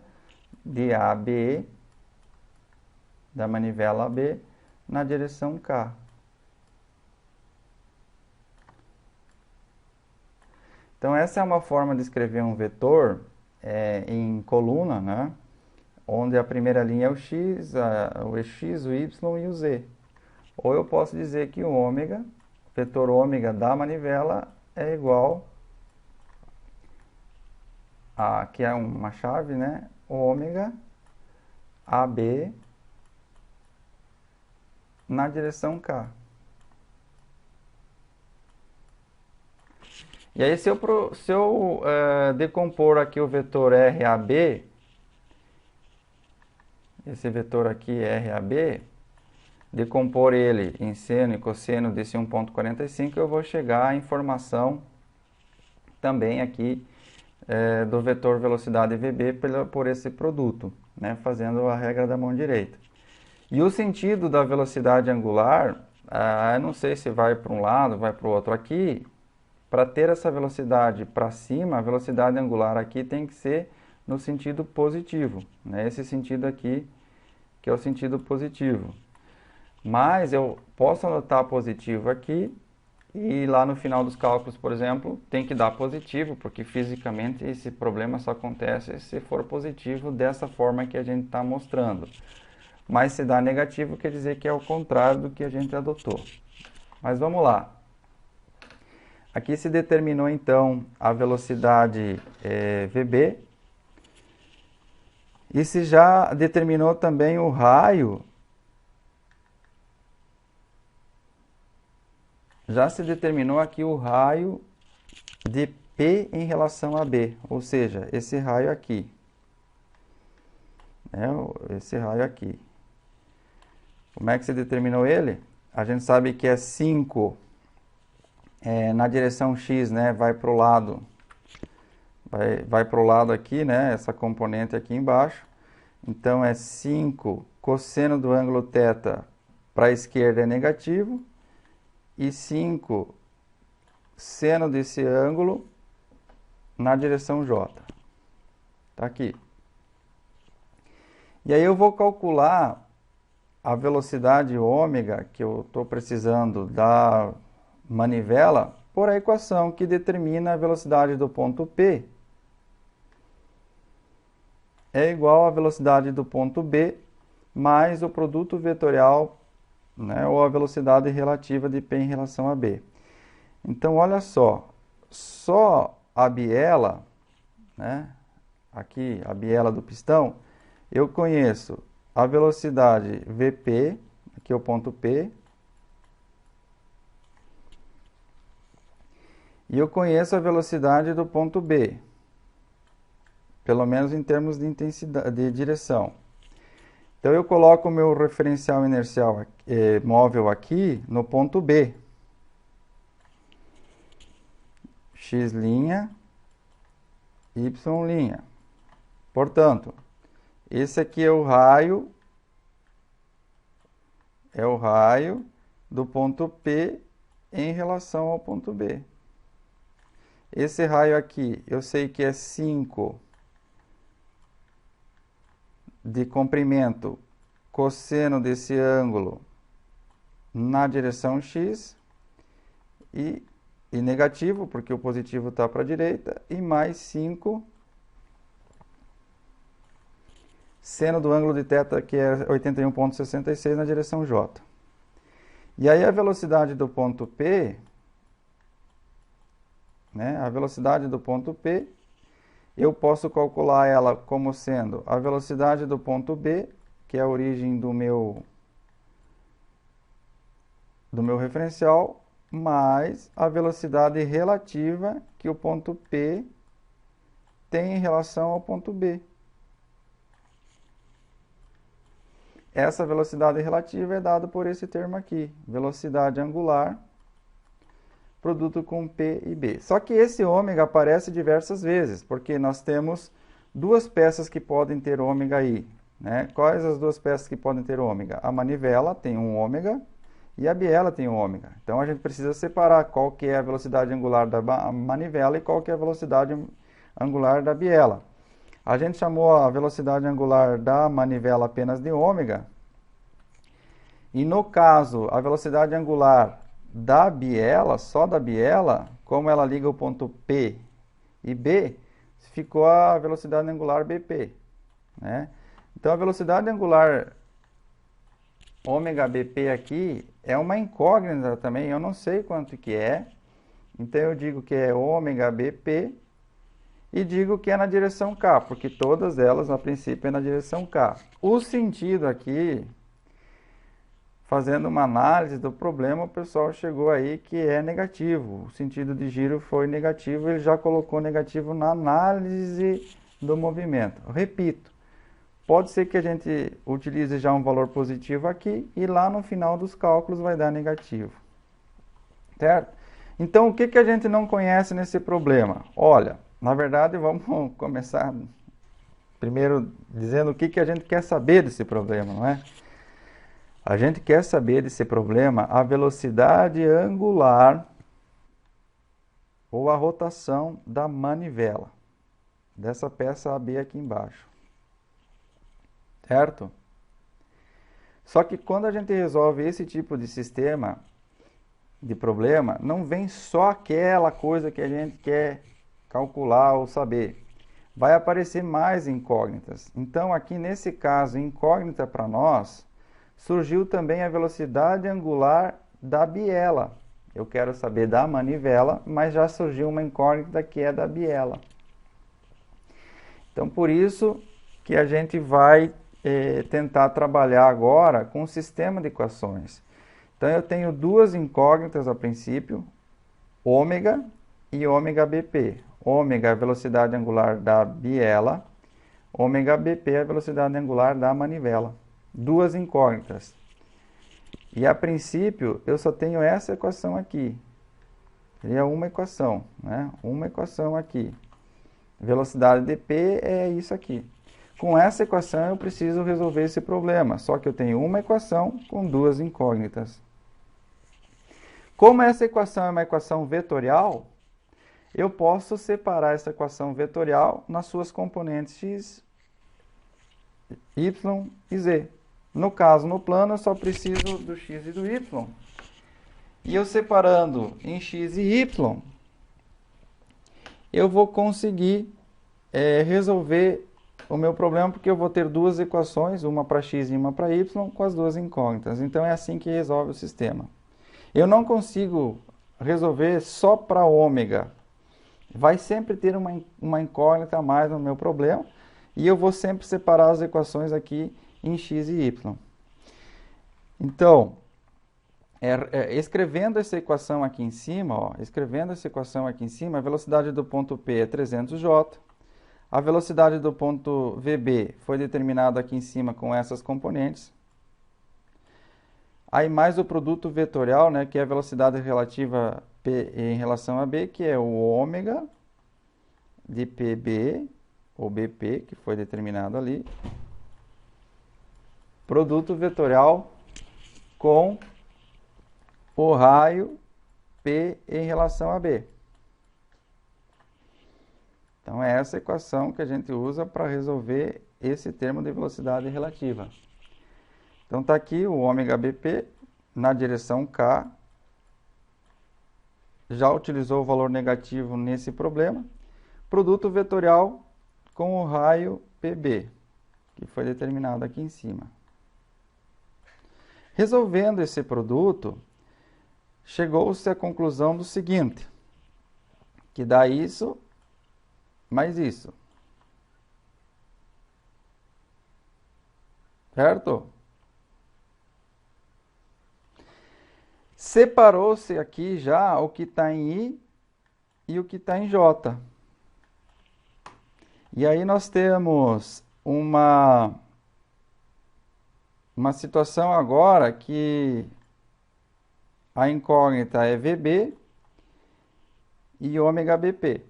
de AB, da manivela AB, na direção K. Então, essa é uma forma de escrever um vetor em coluna, né? Onde a primeira linha é o x, o x, o y e o z. Ou eu posso dizer que o ômega, vetor ômega da manivela, é igual a, que é uma chave, né? Ômega AB na direção K. E aí, se eu decompor aqui o vetor RAB, esse vetor aqui RAB, decompor ele em seno e cosseno desse 1,45, eu vou chegar à informação também aqui do vetor velocidade VB por esse produto, né, fazendo a regra da mão direita. E o sentido da velocidade angular, eu não sei se vai para um lado, vai para o outro. Aqui, para ter essa velocidade para cima, a velocidade angular aqui tem que ser no sentido positivo, né? Esse sentido aqui, que é o sentido positivo. Mas eu posso anotar positivo aqui e lá no final dos cálculos, por exemplo, tem que dar positivo, porque fisicamente esse problema só acontece se for positivo dessa forma que a gente está mostrando. Mas se dá negativo, quer dizer que é o contrário do que a gente adotou. Mas vamos lá. Aqui se determinou então a velocidade VB. E se já determinou também o raio, já se determinou aqui o raio de P em relação a B, ou seja, esse raio aqui. Esse raio aqui. Como é que se determinou ele? A gente sabe que é 5 na direção X, né? Vai para o lado. Vai para o lado aqui, né? Essa componente aqui embaixo. Então, é 5 cosseno do ângulo θ para a esquerda é negativo. E 5 seno desse ângulo na direção J. Tá aqui. E aí eu vou calcular a velocidade ômega que eu estou precisando da manivela por a equação que determina a velocidade do ponto P é igual à velocidade do ponto B mais o produto vetorial, né, ou a velocidade relativa de P em relação a B. Então, olha só a biela, né, aqui a biela do pistão, eu conheço a velocidade VP, aqui é o ponto P, E eu conheço a velocidade do ponto B, pelo menos em termos de intensidade, de direção. Então eu coloco o meu referencial inercial móvel aqui no ponto B. X', Y'. Portanto, esse aqui é o raio do ponto P em relação ao ponto B. Esse raio aqui, eu sei que é 5 de comprimento cosseno desse ângulo na direção X e negativo, porque o positivo está para a direita, e mais 5 seno do ângulo de θ, que é 81,66 na direção J. E aí a velocidade do ponto P, né, a velocidade do ponto P, eu posso calcular ela como sendo a velocidade do ponto B, que é a origem do meu referencial, mais a velocidade relativa que o ponto P tem em relação ao ponto B. Essa velocidade relativa é dada por esse termo aqui, velocidade angular, produto com P e B. Só que esse ômega aparece diversas vezes, porque nós temos duas peças que podem ter ômega aí, né? Quais as duas peças que podem ter ômega? A manivela tem um ômega e a biela tem um ômega. Então a gente precisa separar qual que é a velocidade angular da manivela e qual que é a velocidade angular da biela. A gente chamou a velocidade angular da manivela apenas de ômega. E no caso, a velocidade angular da biela, só da biela, como ela liga o ponto P e B, ficou a velocidade angular BP, né? Então a velocidade angular ômega BP aqui é uma incógnita também, eu não sei quanto que é. Então eu digo que é ômega BP e digo que é na direção K, porque todas elas, a princípio, é na direção K. O sentido aqui, fazendo uma análise do problema, o pessoal chegou aí que é negativo. O sentido de giro foi negativo, ele já colocou negativo na análise do movimento. Repito, pode ser que a gente utilize já um valor positivo aqui e lá no final dos cálculos vai dar negativo. Certo? Então, o que a gente não conhece nesse problema? Olha, na verdade, vamos começar primeiro dizendo o que a gente quer saber desse problema, não é? A gente quer saber desse problema a velocidade angular ou a rotação da manivela, dessa peça AB aqui embaixo. Certo? Só que quando a gente resolve esse tipo de sistema, de problema, não vem só aquela coisa que a gente quer calcular ou saber. Vai aparecer mais incógnitas. Então, aqui nesse caso, incógnita para nós, surgiu também a velocidade angular da biela. Eu quero saber da manivela, mas já surgiu uma incógnita que é da biela. Então, por isso que a gente vai tentar trabalhar agora com um sistema de equações. Então, eu tenho duas incógnitas a princípio, ômega e ômega BP. Ômega é a velocidade angular da biela, ômega BP é a velocidade angular da manivela. Duas incógnitas. E a princípio, eu só tenho essa equação aqui. Seria uma equação, né? Uma equação aqui. Velocidade de P é isso aqui. Com essa equação, eu preciso resolver esse problema. Só que eu tenho uma equação com duas incógnitas. Como essa equação é uma equação vetorial, eu posso separar essa equação vetorial nas suas componentes x, y e z. No caso, no plano, eu só preciso do x e do y. E eu separando em x e y, eu vou conseguir resolver o meu problema, porque eu vou ter duas equações, uma para x e uma para y, com as duas incógnitas. Então, é assim que resolve o sistema. Eu não consigo resolver só para ômega. Vai sempre ter uma incógnita a mais no meu problema, e eu vou sempre separar as equações aqui em x e y. Então, Escrevendo essa equação aqui em cima, ó, a velocidade do ponto P é 300J, a velocidade do ponto VB foi determinada aqui em cima com essas componentes. Aí mais o produto vetorial, né, que é a velocidade relativa P em relação a B, que é o ômega de PB, ou BP, que foi determinado ali. Produto vetorial com o raio P em relação a B. Então, é essa equação que a gente usa para resolver esse termo de velocidade relativa. Então, está aqui o ômega BP na direção K. Já utilizou o valor negativo nesse problema. Produto vetorial com o raio PB, que foi determinado aqui em cima. Resolvendo esse produto, chegou-se à conclusão do seguinte, que dá isso mais isso. Certo? Separou-se aqui já o que está em I e o que está em J. E aí nós temos uma situação agora que a incógnita é VB e ômega BP.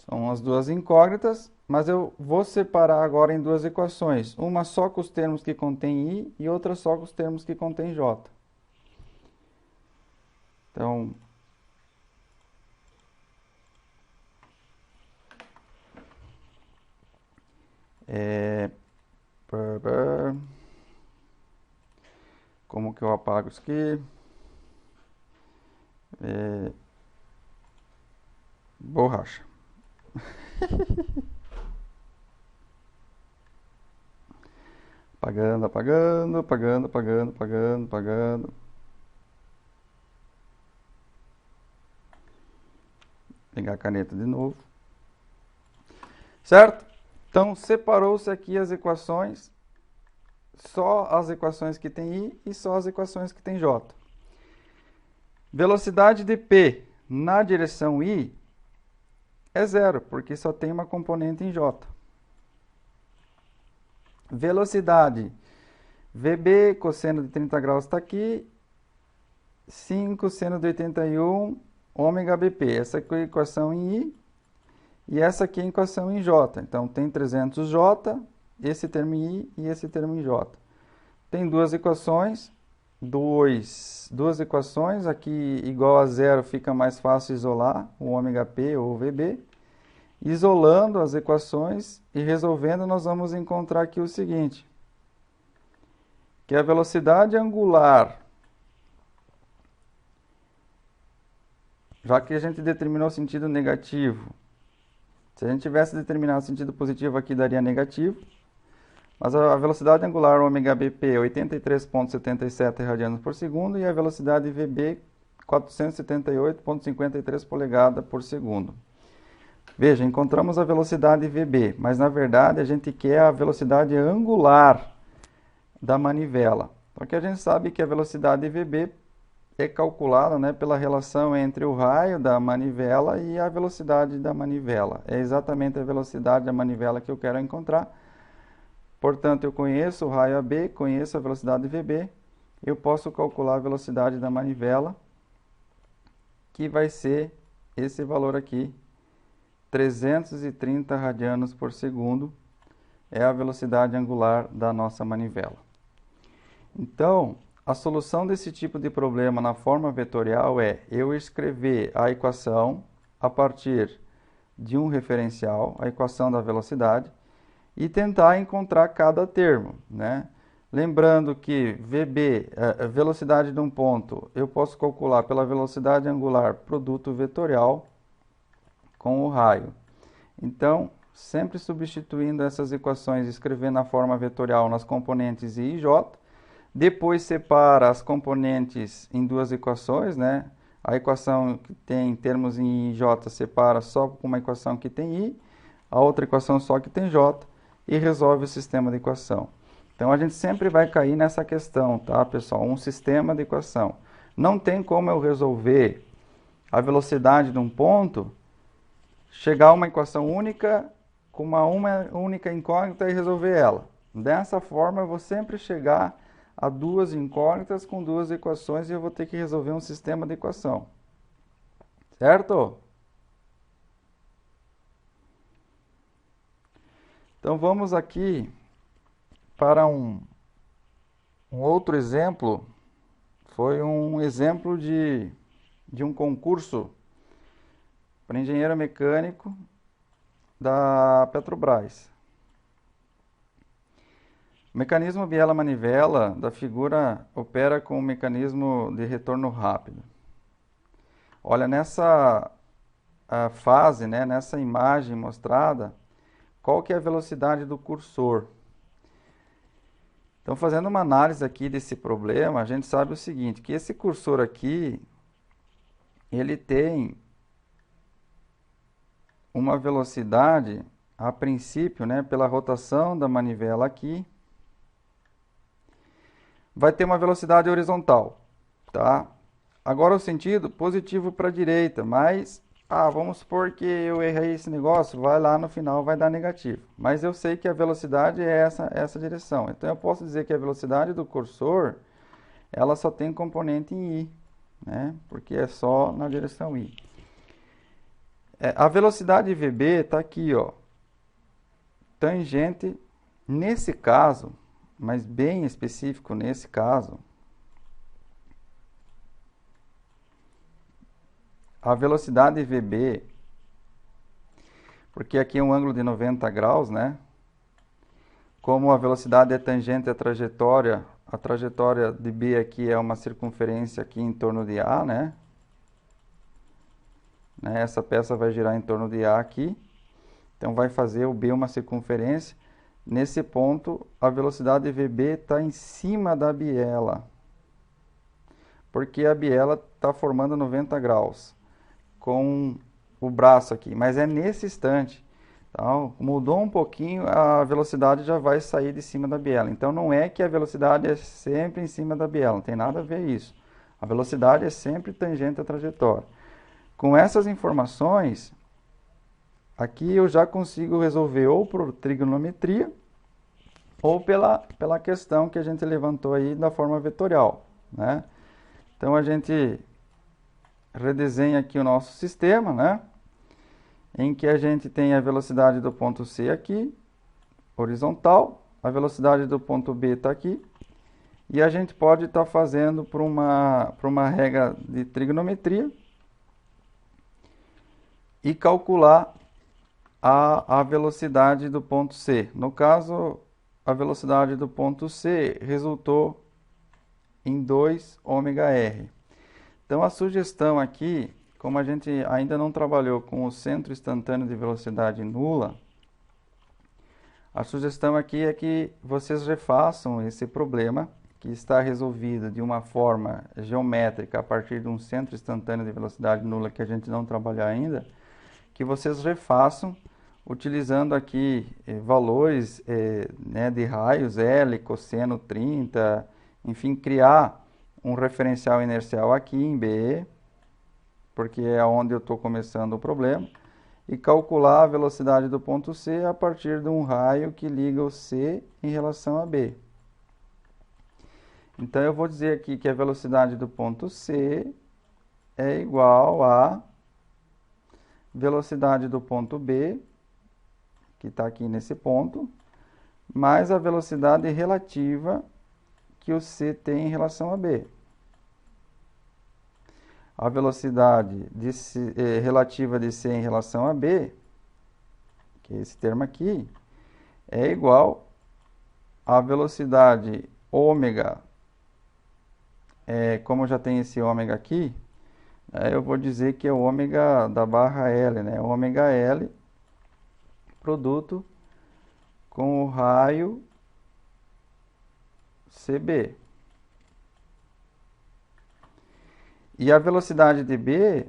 São as duas incógnitas, mas eu vou separar agora em duas equações. Uma só com os termos que contém I e outra só com os termos que contém J. Então, como que eu apago isso aqui? Borracha. Apagando, apagando, apagando, apagando, apagando, apagando. Pegar a caneta de novo. Certo? Então, separou-se aqui as equações, só as equações que tem I e só as equações que tem J. Velocidade de P na direção I é zero, porque só tem uma componente em J. Velocidade VB, cosseno de 30 graus está aqui, 5 seno de 81, ômega BP. Essa aqui é a equação em I e essa aqui é a equação em J. Então, tem 300J, esse termo em I e esse termo em J. Tem duas equações, duas equações, aqui igual a zero fica mais fácil isolar o ômega P ou o VB. Isolando as equações e resolvendo, nós vamos encontrar aqui o seguinte, que a velocidade angular, já que a gente determinou o sentido negativo, se a gente tivesse determinado o sentido positivo aqui daria negativo, mas a velocidade angular ômega BP é 83,77 radianos por segundo e a velocidade VB 478,53 polegadas por segundo. Veja, encontramos a velocidade VB, mas na verdade a gente quer a velocidade angular da manivela. Porque a gente sabe que a velocidade VB é calculada, né, pela relação entre o raio da manivela e a velocidade da manivela. É exatamente a velocidade da manivela que eu quero encontrar. Portanto, eu conheço o raio AB, conheço a velocidade VB, eu posso calcular a velocidade da manivela, que vai ser esse valor aqui, 330 radianos por segundo, é a velocidade angular da nossa manivela. Então, a solução desse tipo de problema na forma vetorial é eu escrever a equação a partir de um referencial, a equação da velocidade, e tentar encontrar cada termo, né? Lembrando que VB, a velocidade de um ponto, eu posso calcular pela velocidade angular produto vetorial com o raio. Então, sempre substituindo essas equações, escrevendo na forma vetorial nas componentes I e J, depois separa as componentes em duas equações, né? A equação que tem termos em I e J separa só com uma equação que tem I, a outra equação só que tem J, e resolve o sistema de equação. Então, a gente sempre vai cair nessa questão, tá, pessoal? Um sistema de equação. Não tem como eu resolver a velocidade de um ponto, chegar a uma equação única, com uma única incógnita e resolver ela. Dessa forma, eu vou sempre chegar a duas incógnitas com duas equações e eu vou ter que resolver um sistema de equação. Certo? Então, vamos aqui para um outro exemplo. Foi um exemplo de um concurso para engenheiro mecânico da Petrobras. O mecanismo biela-manivela da figura opera com o mecanismo de retorno rápido. Olha, nessa fase, né, nessa imagem mostrada, qual que é a velocidade do cursor? Então, fazendo uma análise aqui desse problema, a gente sabe o seguinte, que esse cursor aqui, ele tem uma velocidade, a princípio, né, pela rotação da manivela aqui, vai ter uma velocidade horizontal, tá? Agora o sentido positivo para a direita, mas vamos supor que eu errei esse negócio, vai lá no final vai dar negativo. Mas eu sei que a velocidade é essa direção. Então eu posso dizer que a velocidade do cursor, ela só tem componente em i, né? Porque é só na direção i. A velocidade VB está aqui, ó, tangente, nesse caso, mas bem específico nesse caso, a velocidade VB, porque aqui é um ângulo de 90 graus, né? Como a velocidade é tangente à trajetória, a trajetória de B aqui é uma circunferência aqui em torno de A, né? Essa peça vai girar em torno de A aqui, então vai fazer o B uma circunferência. Nesse ponto, a velocidade VB está em cima da biela, porque a biela está formando 90 graus com o braço aqui, mas é nesse instante. Então, mudou um pouquinho, a velocidade já vai sair de cima da biela. Então, não é que a velocidade é sempre em cima da biela, não tem nada a ver isso. A velocidade é sempre tangente à trajetória. Com essas informações, aqui eu já consigo resolver ou por trigonometria ou pela questão que a gente levantou aí da forma vetorial, né? Então, a gente redesenha aqui o nosso sistema, né? Em que a gente tem a velocidade do ponto C aqui, horizontal, a velocidade do ponto B está aqui, e a gente pode estar fazendo por uma regra de trigonometria e calcular a velocidade do ponto C. No caso, a velocidade do ponto C resultou em 2ωr. Então, a sugestão aqui, como a gente ainda não trabalhou com o centro instantâneo de velocidade nula, a sugestão aqui é que vocês refaçam esse problema, que está resolvido de uma forma geométrica a partir de um centro instantâneo de velocidade nula que a gente não trabalhou ainda, que vocês refaçam utilizando aqui valores né, de raios L, cosseno 30, enfim, criar um referencial inercial aqui em B, porque é onde eu estou começando o problema, e calcular a velocidade do ponto C a partir de um raio que liga o C em relação a B. Então, eu vou dizer aqui que a velocidade do ponto C é igual a velocidade do ponto B, que está aqui nesse ponto, mais a velocidade relativa que o C tem em relação a B. A velocidade relativa de C em relação a B, que é esse termo aqui, é igual à velocidade ômega, como já tem esse ômega aqui, eu vou dizer que é o ômega da barra L, né? Ômega L, produto com o raio CB. E a velocidade de B,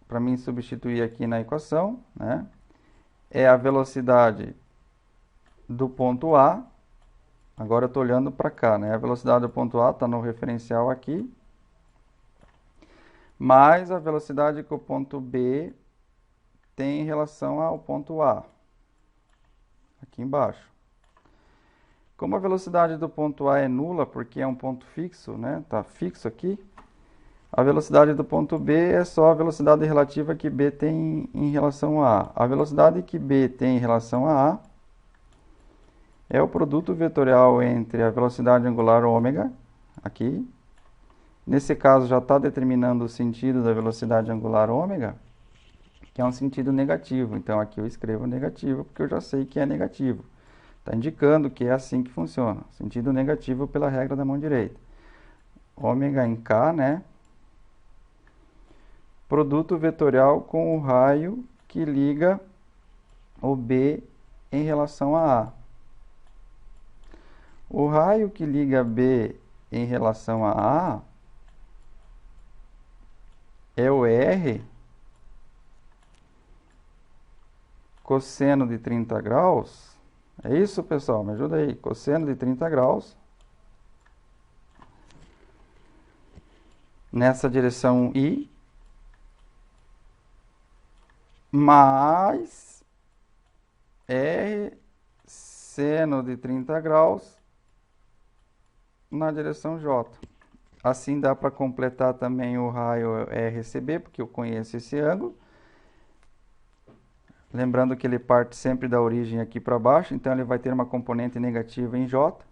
para mim substituir aqui na equação, né, é a velocidade do ponto A. Agora eu estou olhando para cá, né? A velocidade do ponto A está no referencial aqui. Mais a velocidade que o ponto B tem em relação ao ponto A. Aqui embaixo. Como a velocidade do ponto A é nula, porque é um ponto fixo, né? Está fixo aqui. A velocidade do ponto B é só a velocidade relativa que B tem em relação a A. A velocidade que B tem em relação a A é o produto vetorial entre a velocidade angular ômega, aqui. Nesse caso já está determinando o sentido da velocidade angular ômega, que é um sentido negativo. Então aqui eu escrevo negativo, porque eu já sei que é negativo. Está indicando que é assim que funciona. Sentido negativo pela regra da mão direita. Ômega em K, né? Produto vetorial com o raio que liga o B em relação a A. O raio que liga B em relação a A é o R cosseno de 30 graus. É isso, pessoal? Me ajuda aí. Cosseno de 30 graus. Nessa direção I. Mais R seno de 30 graus na direção J. Assim dá para completar também o raio RCB, porque eu conheço esse ângulo. Lembrando que ele parte sempre da origem aqui para baixo, então ele vai ter uma componente negativa em J.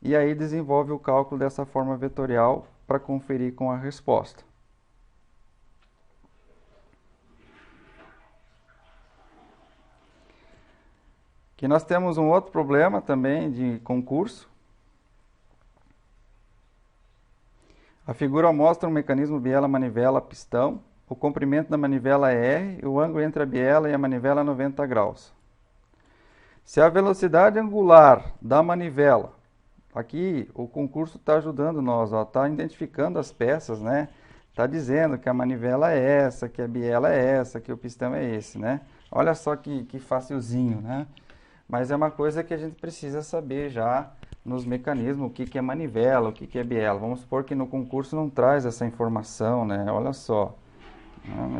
E aí desenvolve o cálculo dessa forma vetorial para conferir com a resposta. Aqui nós temos um outro problema também de concurso. A figura mostra um mecanismo biela-manivela-pistão. O comprimento da manivela é R e o ângulo entre a biela e a manivela é 90 graus. Se a velocidade angular da manivela, aqui o concurso está ajudando nós, está identificando as peças, né? Está dizendo que a manivela é essa, que a biela é essa, que o pistão é esse, né? Olha só que facilzinho, né? Mas é uma coisa que a gente precisa saber já nos mecanismos, o que é manivela, o que é biela. Vamos supor que no concurso não traz essa informação, né? Olha só,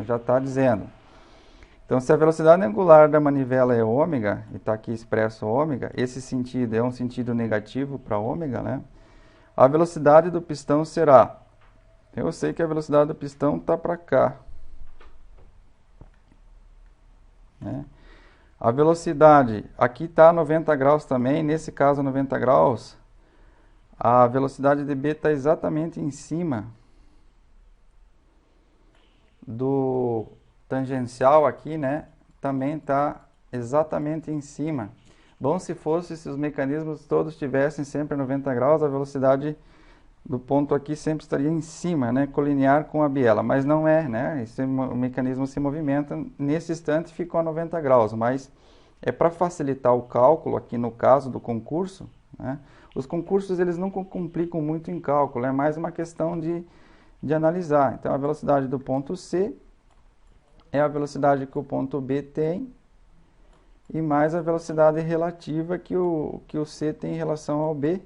já está dizendo. Então, se a velocidade angular da manivela é ômega, e está aqui expresso ômega, esse sentido é um sentido negativo para ômega, né? A velocidade do pistão será, eu sei que a velocidade do pistão está para cá, né? A velocidade, aqui está 90 graus também, nesse caso 90 graus, a velocidade de B está exatamente em cima do tangencial aqui, né? Também está exatamente em cima. Bom, se os mecanismos todos tivessem sempre 90 graus, a velocidade do ponto aqui sempre estaria em cima, né? Colinear com a biela, mas não é, né? O mecanismo se movimenta, nesse instante ficou a 90 graus, mas é para facilitar o cálculo aqui no caso do concurso, né? Os concursos eles não complicam muito em cálculo, é mais uma questão de analisar. Então a velocidade do ponto C é a velocidade que o ponto B tem e mais a velocidade relativa que o C tem em relação ao B,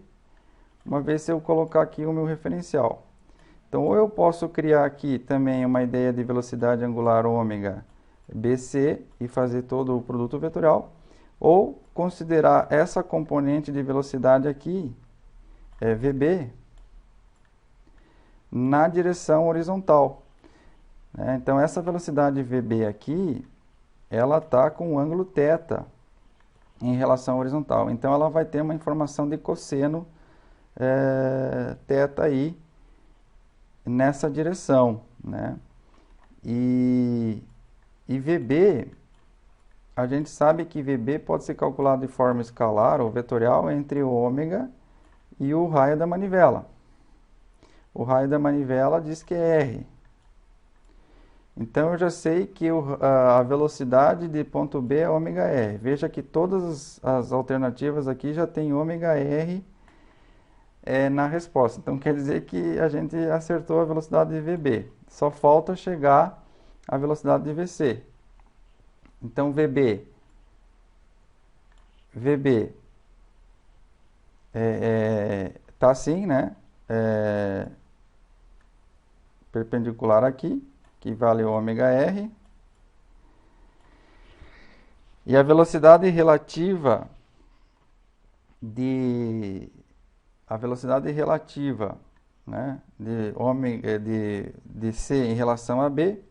uma vez se eu colocar aqui o meu referencial. Então, ou eu posso criar aqui também uma ideia de velocidade angular ômega BC e fazer todo o produto vetorial, ou considerar essa componente de velocidade aqui, VB, na direção horizontal, né? Então, essa velocidade VB aqui, ela está com o ângulo θ em relação à horizontal. Então, ela vai ter uma informação de cosseno θ aí nessa direção, né? E VB, a gente sabe que VB pode ser calculado de forma escalar ou vetorial entre o ômega e o raio da manivela. O raio da manivela diz que é R. Então eu já sei que a velocidade de ponto B é ômega R. Veja que todas as alternativas aqui já tem ômega R na resposta. Então quer dizer que a gente acertou a velocidade de VB. Só falta chegar à velocidade de VC. Então VB VB tá assim, né? Perpendicular aqui, que vale ômega R. E a velocidade relativa né, de C em relação a B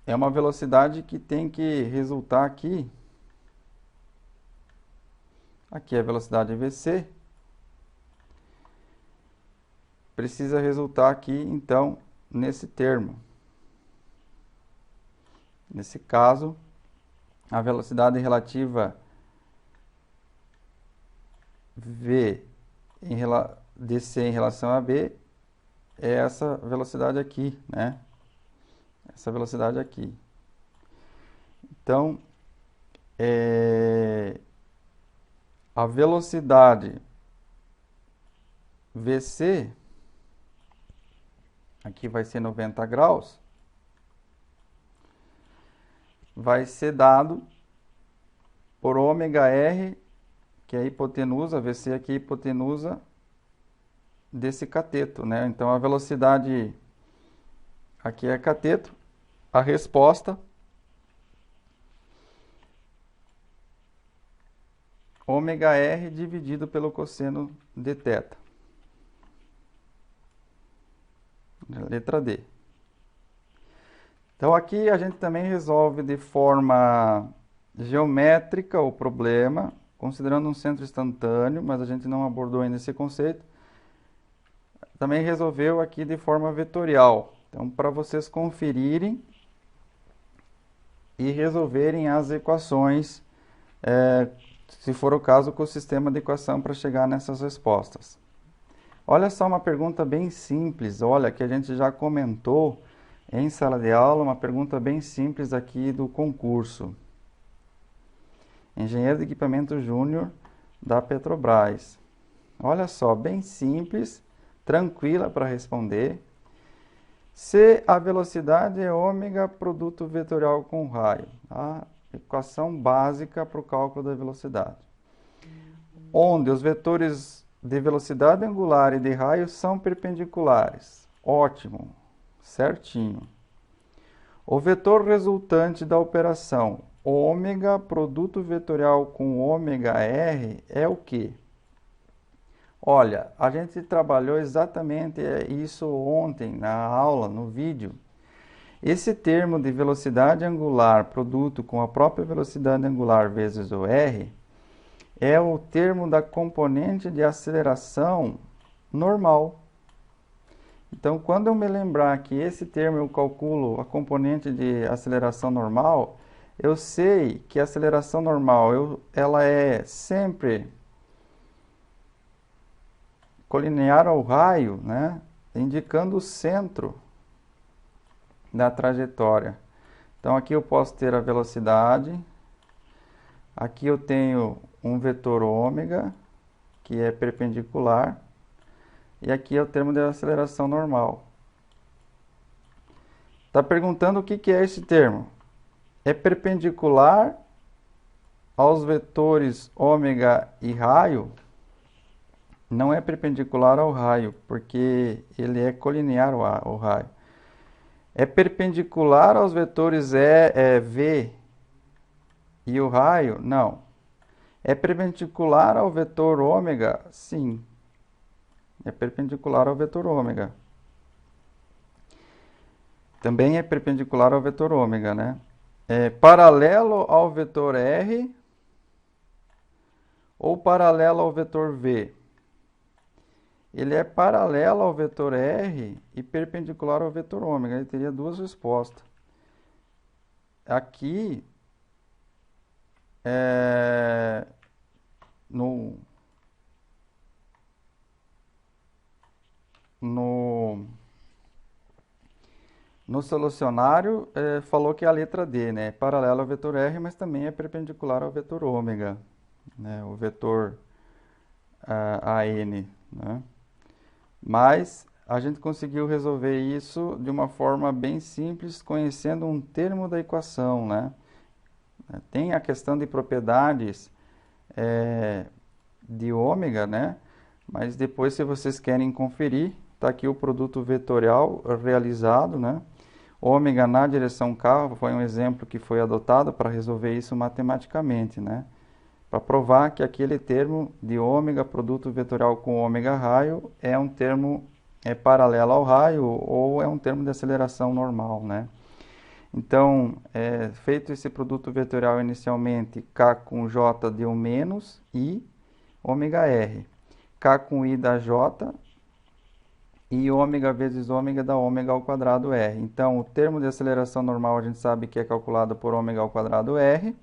é uma velocidade que tem que resultar aqui. Aqui é a velocidade VC. Precisa resultar aqui, então, nesse termo. Nesse caso, a velocidade relativa V de C em relação a B é essa velocidade aqui, né? Essa velocidade aqui. Então, a velocidade VC, aqui vai ser 90 graus, vai ser dado por ômega R, que é a hipotenusa, VC aqui é a hipotenusa desse cateto, né? Então, a velocidade aqui é cateto, a resposta ômega R dividido pelo cosseno de θ. Letra D. Então, aqui a gente também resolve de forma geométrica o problema, considerando um centro instantâneo, mas a gente não abordou ainda esse conceito. Também resolveu aqui de forma vetorial. Então, para vocês conferirem e resolverem as equações, se for o caso, com o sistema de equação para chegar nessas respostas. Olha só uma pergunta bem simples, olha, que a gente já comentou em sala de aula, uma pergunta bem simples aqui do concurso. Engenheiro de equipamento júnior da Petrobras. Olha só, bem simples, tranquila para responder. Se a velocidade é ômega produto vetorial com raio. A equação básica para o cálculo da velocidade. Onde os vetores de velocidade angular e de raio são perpendiculares. Ótimo, certinho. O vetor resultante da operação ômega produto vetorial com ômega R é o quê? Olha, a gente trabalhou exatamente isso ontem na aula, no vídeo. Esse termo de velocidade angular produto com a própria velocidade angular vezes o R é o termo da componente de aceleração normal. Então, quando eu me lembrar que esse termo eu calculo a componente de aceleração normal, eu sei que a aceleração normal ela é sempre colinear ao raio, né? Indicando o centro da trajetória. Então, aqui eu posso ter a velocidade, aqui eu tenho um vetor ômega, que é perpendicular, e aqui é o termo de aceleração normal. Está perguntando o que é esse termo? É perpendicular aos vetores ômega e raio? Não é perpendicular ao raio, porque ele é colinear ao raio. É perpendicular aos vetores V e o raio? Não. É perpendicular ao vetor ômega? Sim. É perpendicular ao vetor ômega. Também é perpendicular ao vetor ômega, né? É paralelo ao vetor R ou paralelo ao vetor V? Ele é paralelo ao vetor R e perpendicular ao vetor ômega. Ele teria duas respostas. Aqui, no solucionário, falou que é a letra D, né? Paralelo ao vetor R, mas também é perpendicular ao vetor ômega, né? O vetor AN, né? Mas a gente conseguiu resolver isso de uma forma bem simples, conhecendo um termo da equação, né? né? Tem a questão de propriedades de ômega, né? Mas depois, se vocês querem conferir, está aqui o produto vetorial realizado, né? Ômega na direção K foi um exemplo que foi adotado para resolver isso matematicamente, né? Para provar que aquele termo de ômega, produto vetorial com ômega raio, é um termo paralelo ao raio ou é um termo de aceleração normal, né? Então, feito esse produto vetorial inicialmente, K com J deu menos I ômega R. K com I dá J e ômega vezes ômega dá ômega ao quadrado R. Então, o termo de aceleração normal a gente sabe que é calculado por ômega ao quadrado R.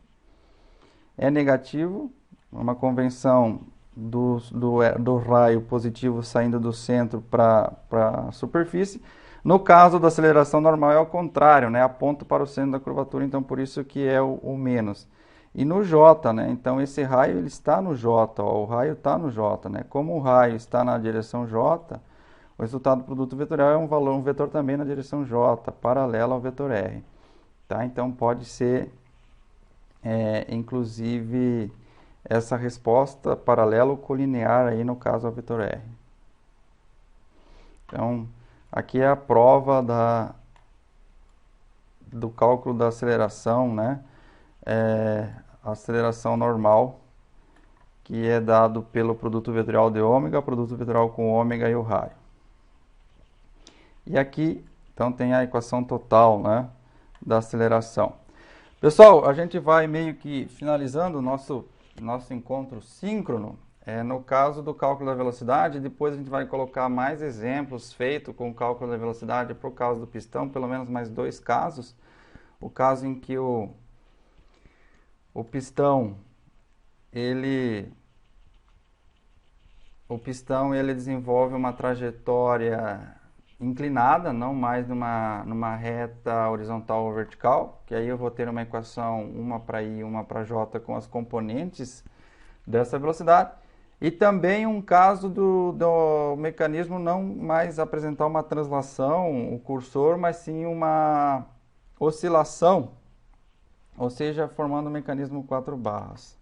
É negativo, uma convenção do raio positivo saindo do centro para a superfície. No caso da aceleração normal é ao contrário, né? Aponta para o centro da curvatura, então por isso que é o menos. E no J, né? Então esse raio ele está no J, ó, o raio está no J, né? Como o raio está na direção J, o resultado do produto vetorial é um vetor também na direção J, paralelo ao vetor R. Tá? Então pode ser, inclusive, essa resposta paralelo colinear aí no caso ao vetor R. Então, aqui é a prova do cálculo da aceleração, né? A aceleração normal, que é dado pelo produto vetorial de ômega, produto vetorial com ômega e o raio. E aqui, então, tem a equação total, né, da aceleração. Pessoal, a gente vai meio que finalizando o nosso encontro síncrono. No caso do cálculo da velocidade, depois a gente vai colocar mais exemplos feitos com o cálculo da velocidade por causa do pistão, pelo menos mais 2 casos. O caso em que o pistão ele desenvolve uma trajetória inclinada, não mais numa reta horizontal ou vertical, que aí eu vou ter uma equação, uma para I e uma para J com as componentes dessa velocidade. E também um caso do mecanismo não mais apresentar uma translação, o cursor, mas sim uma oscilação, ou seja, formando o mecanismo 4 barras.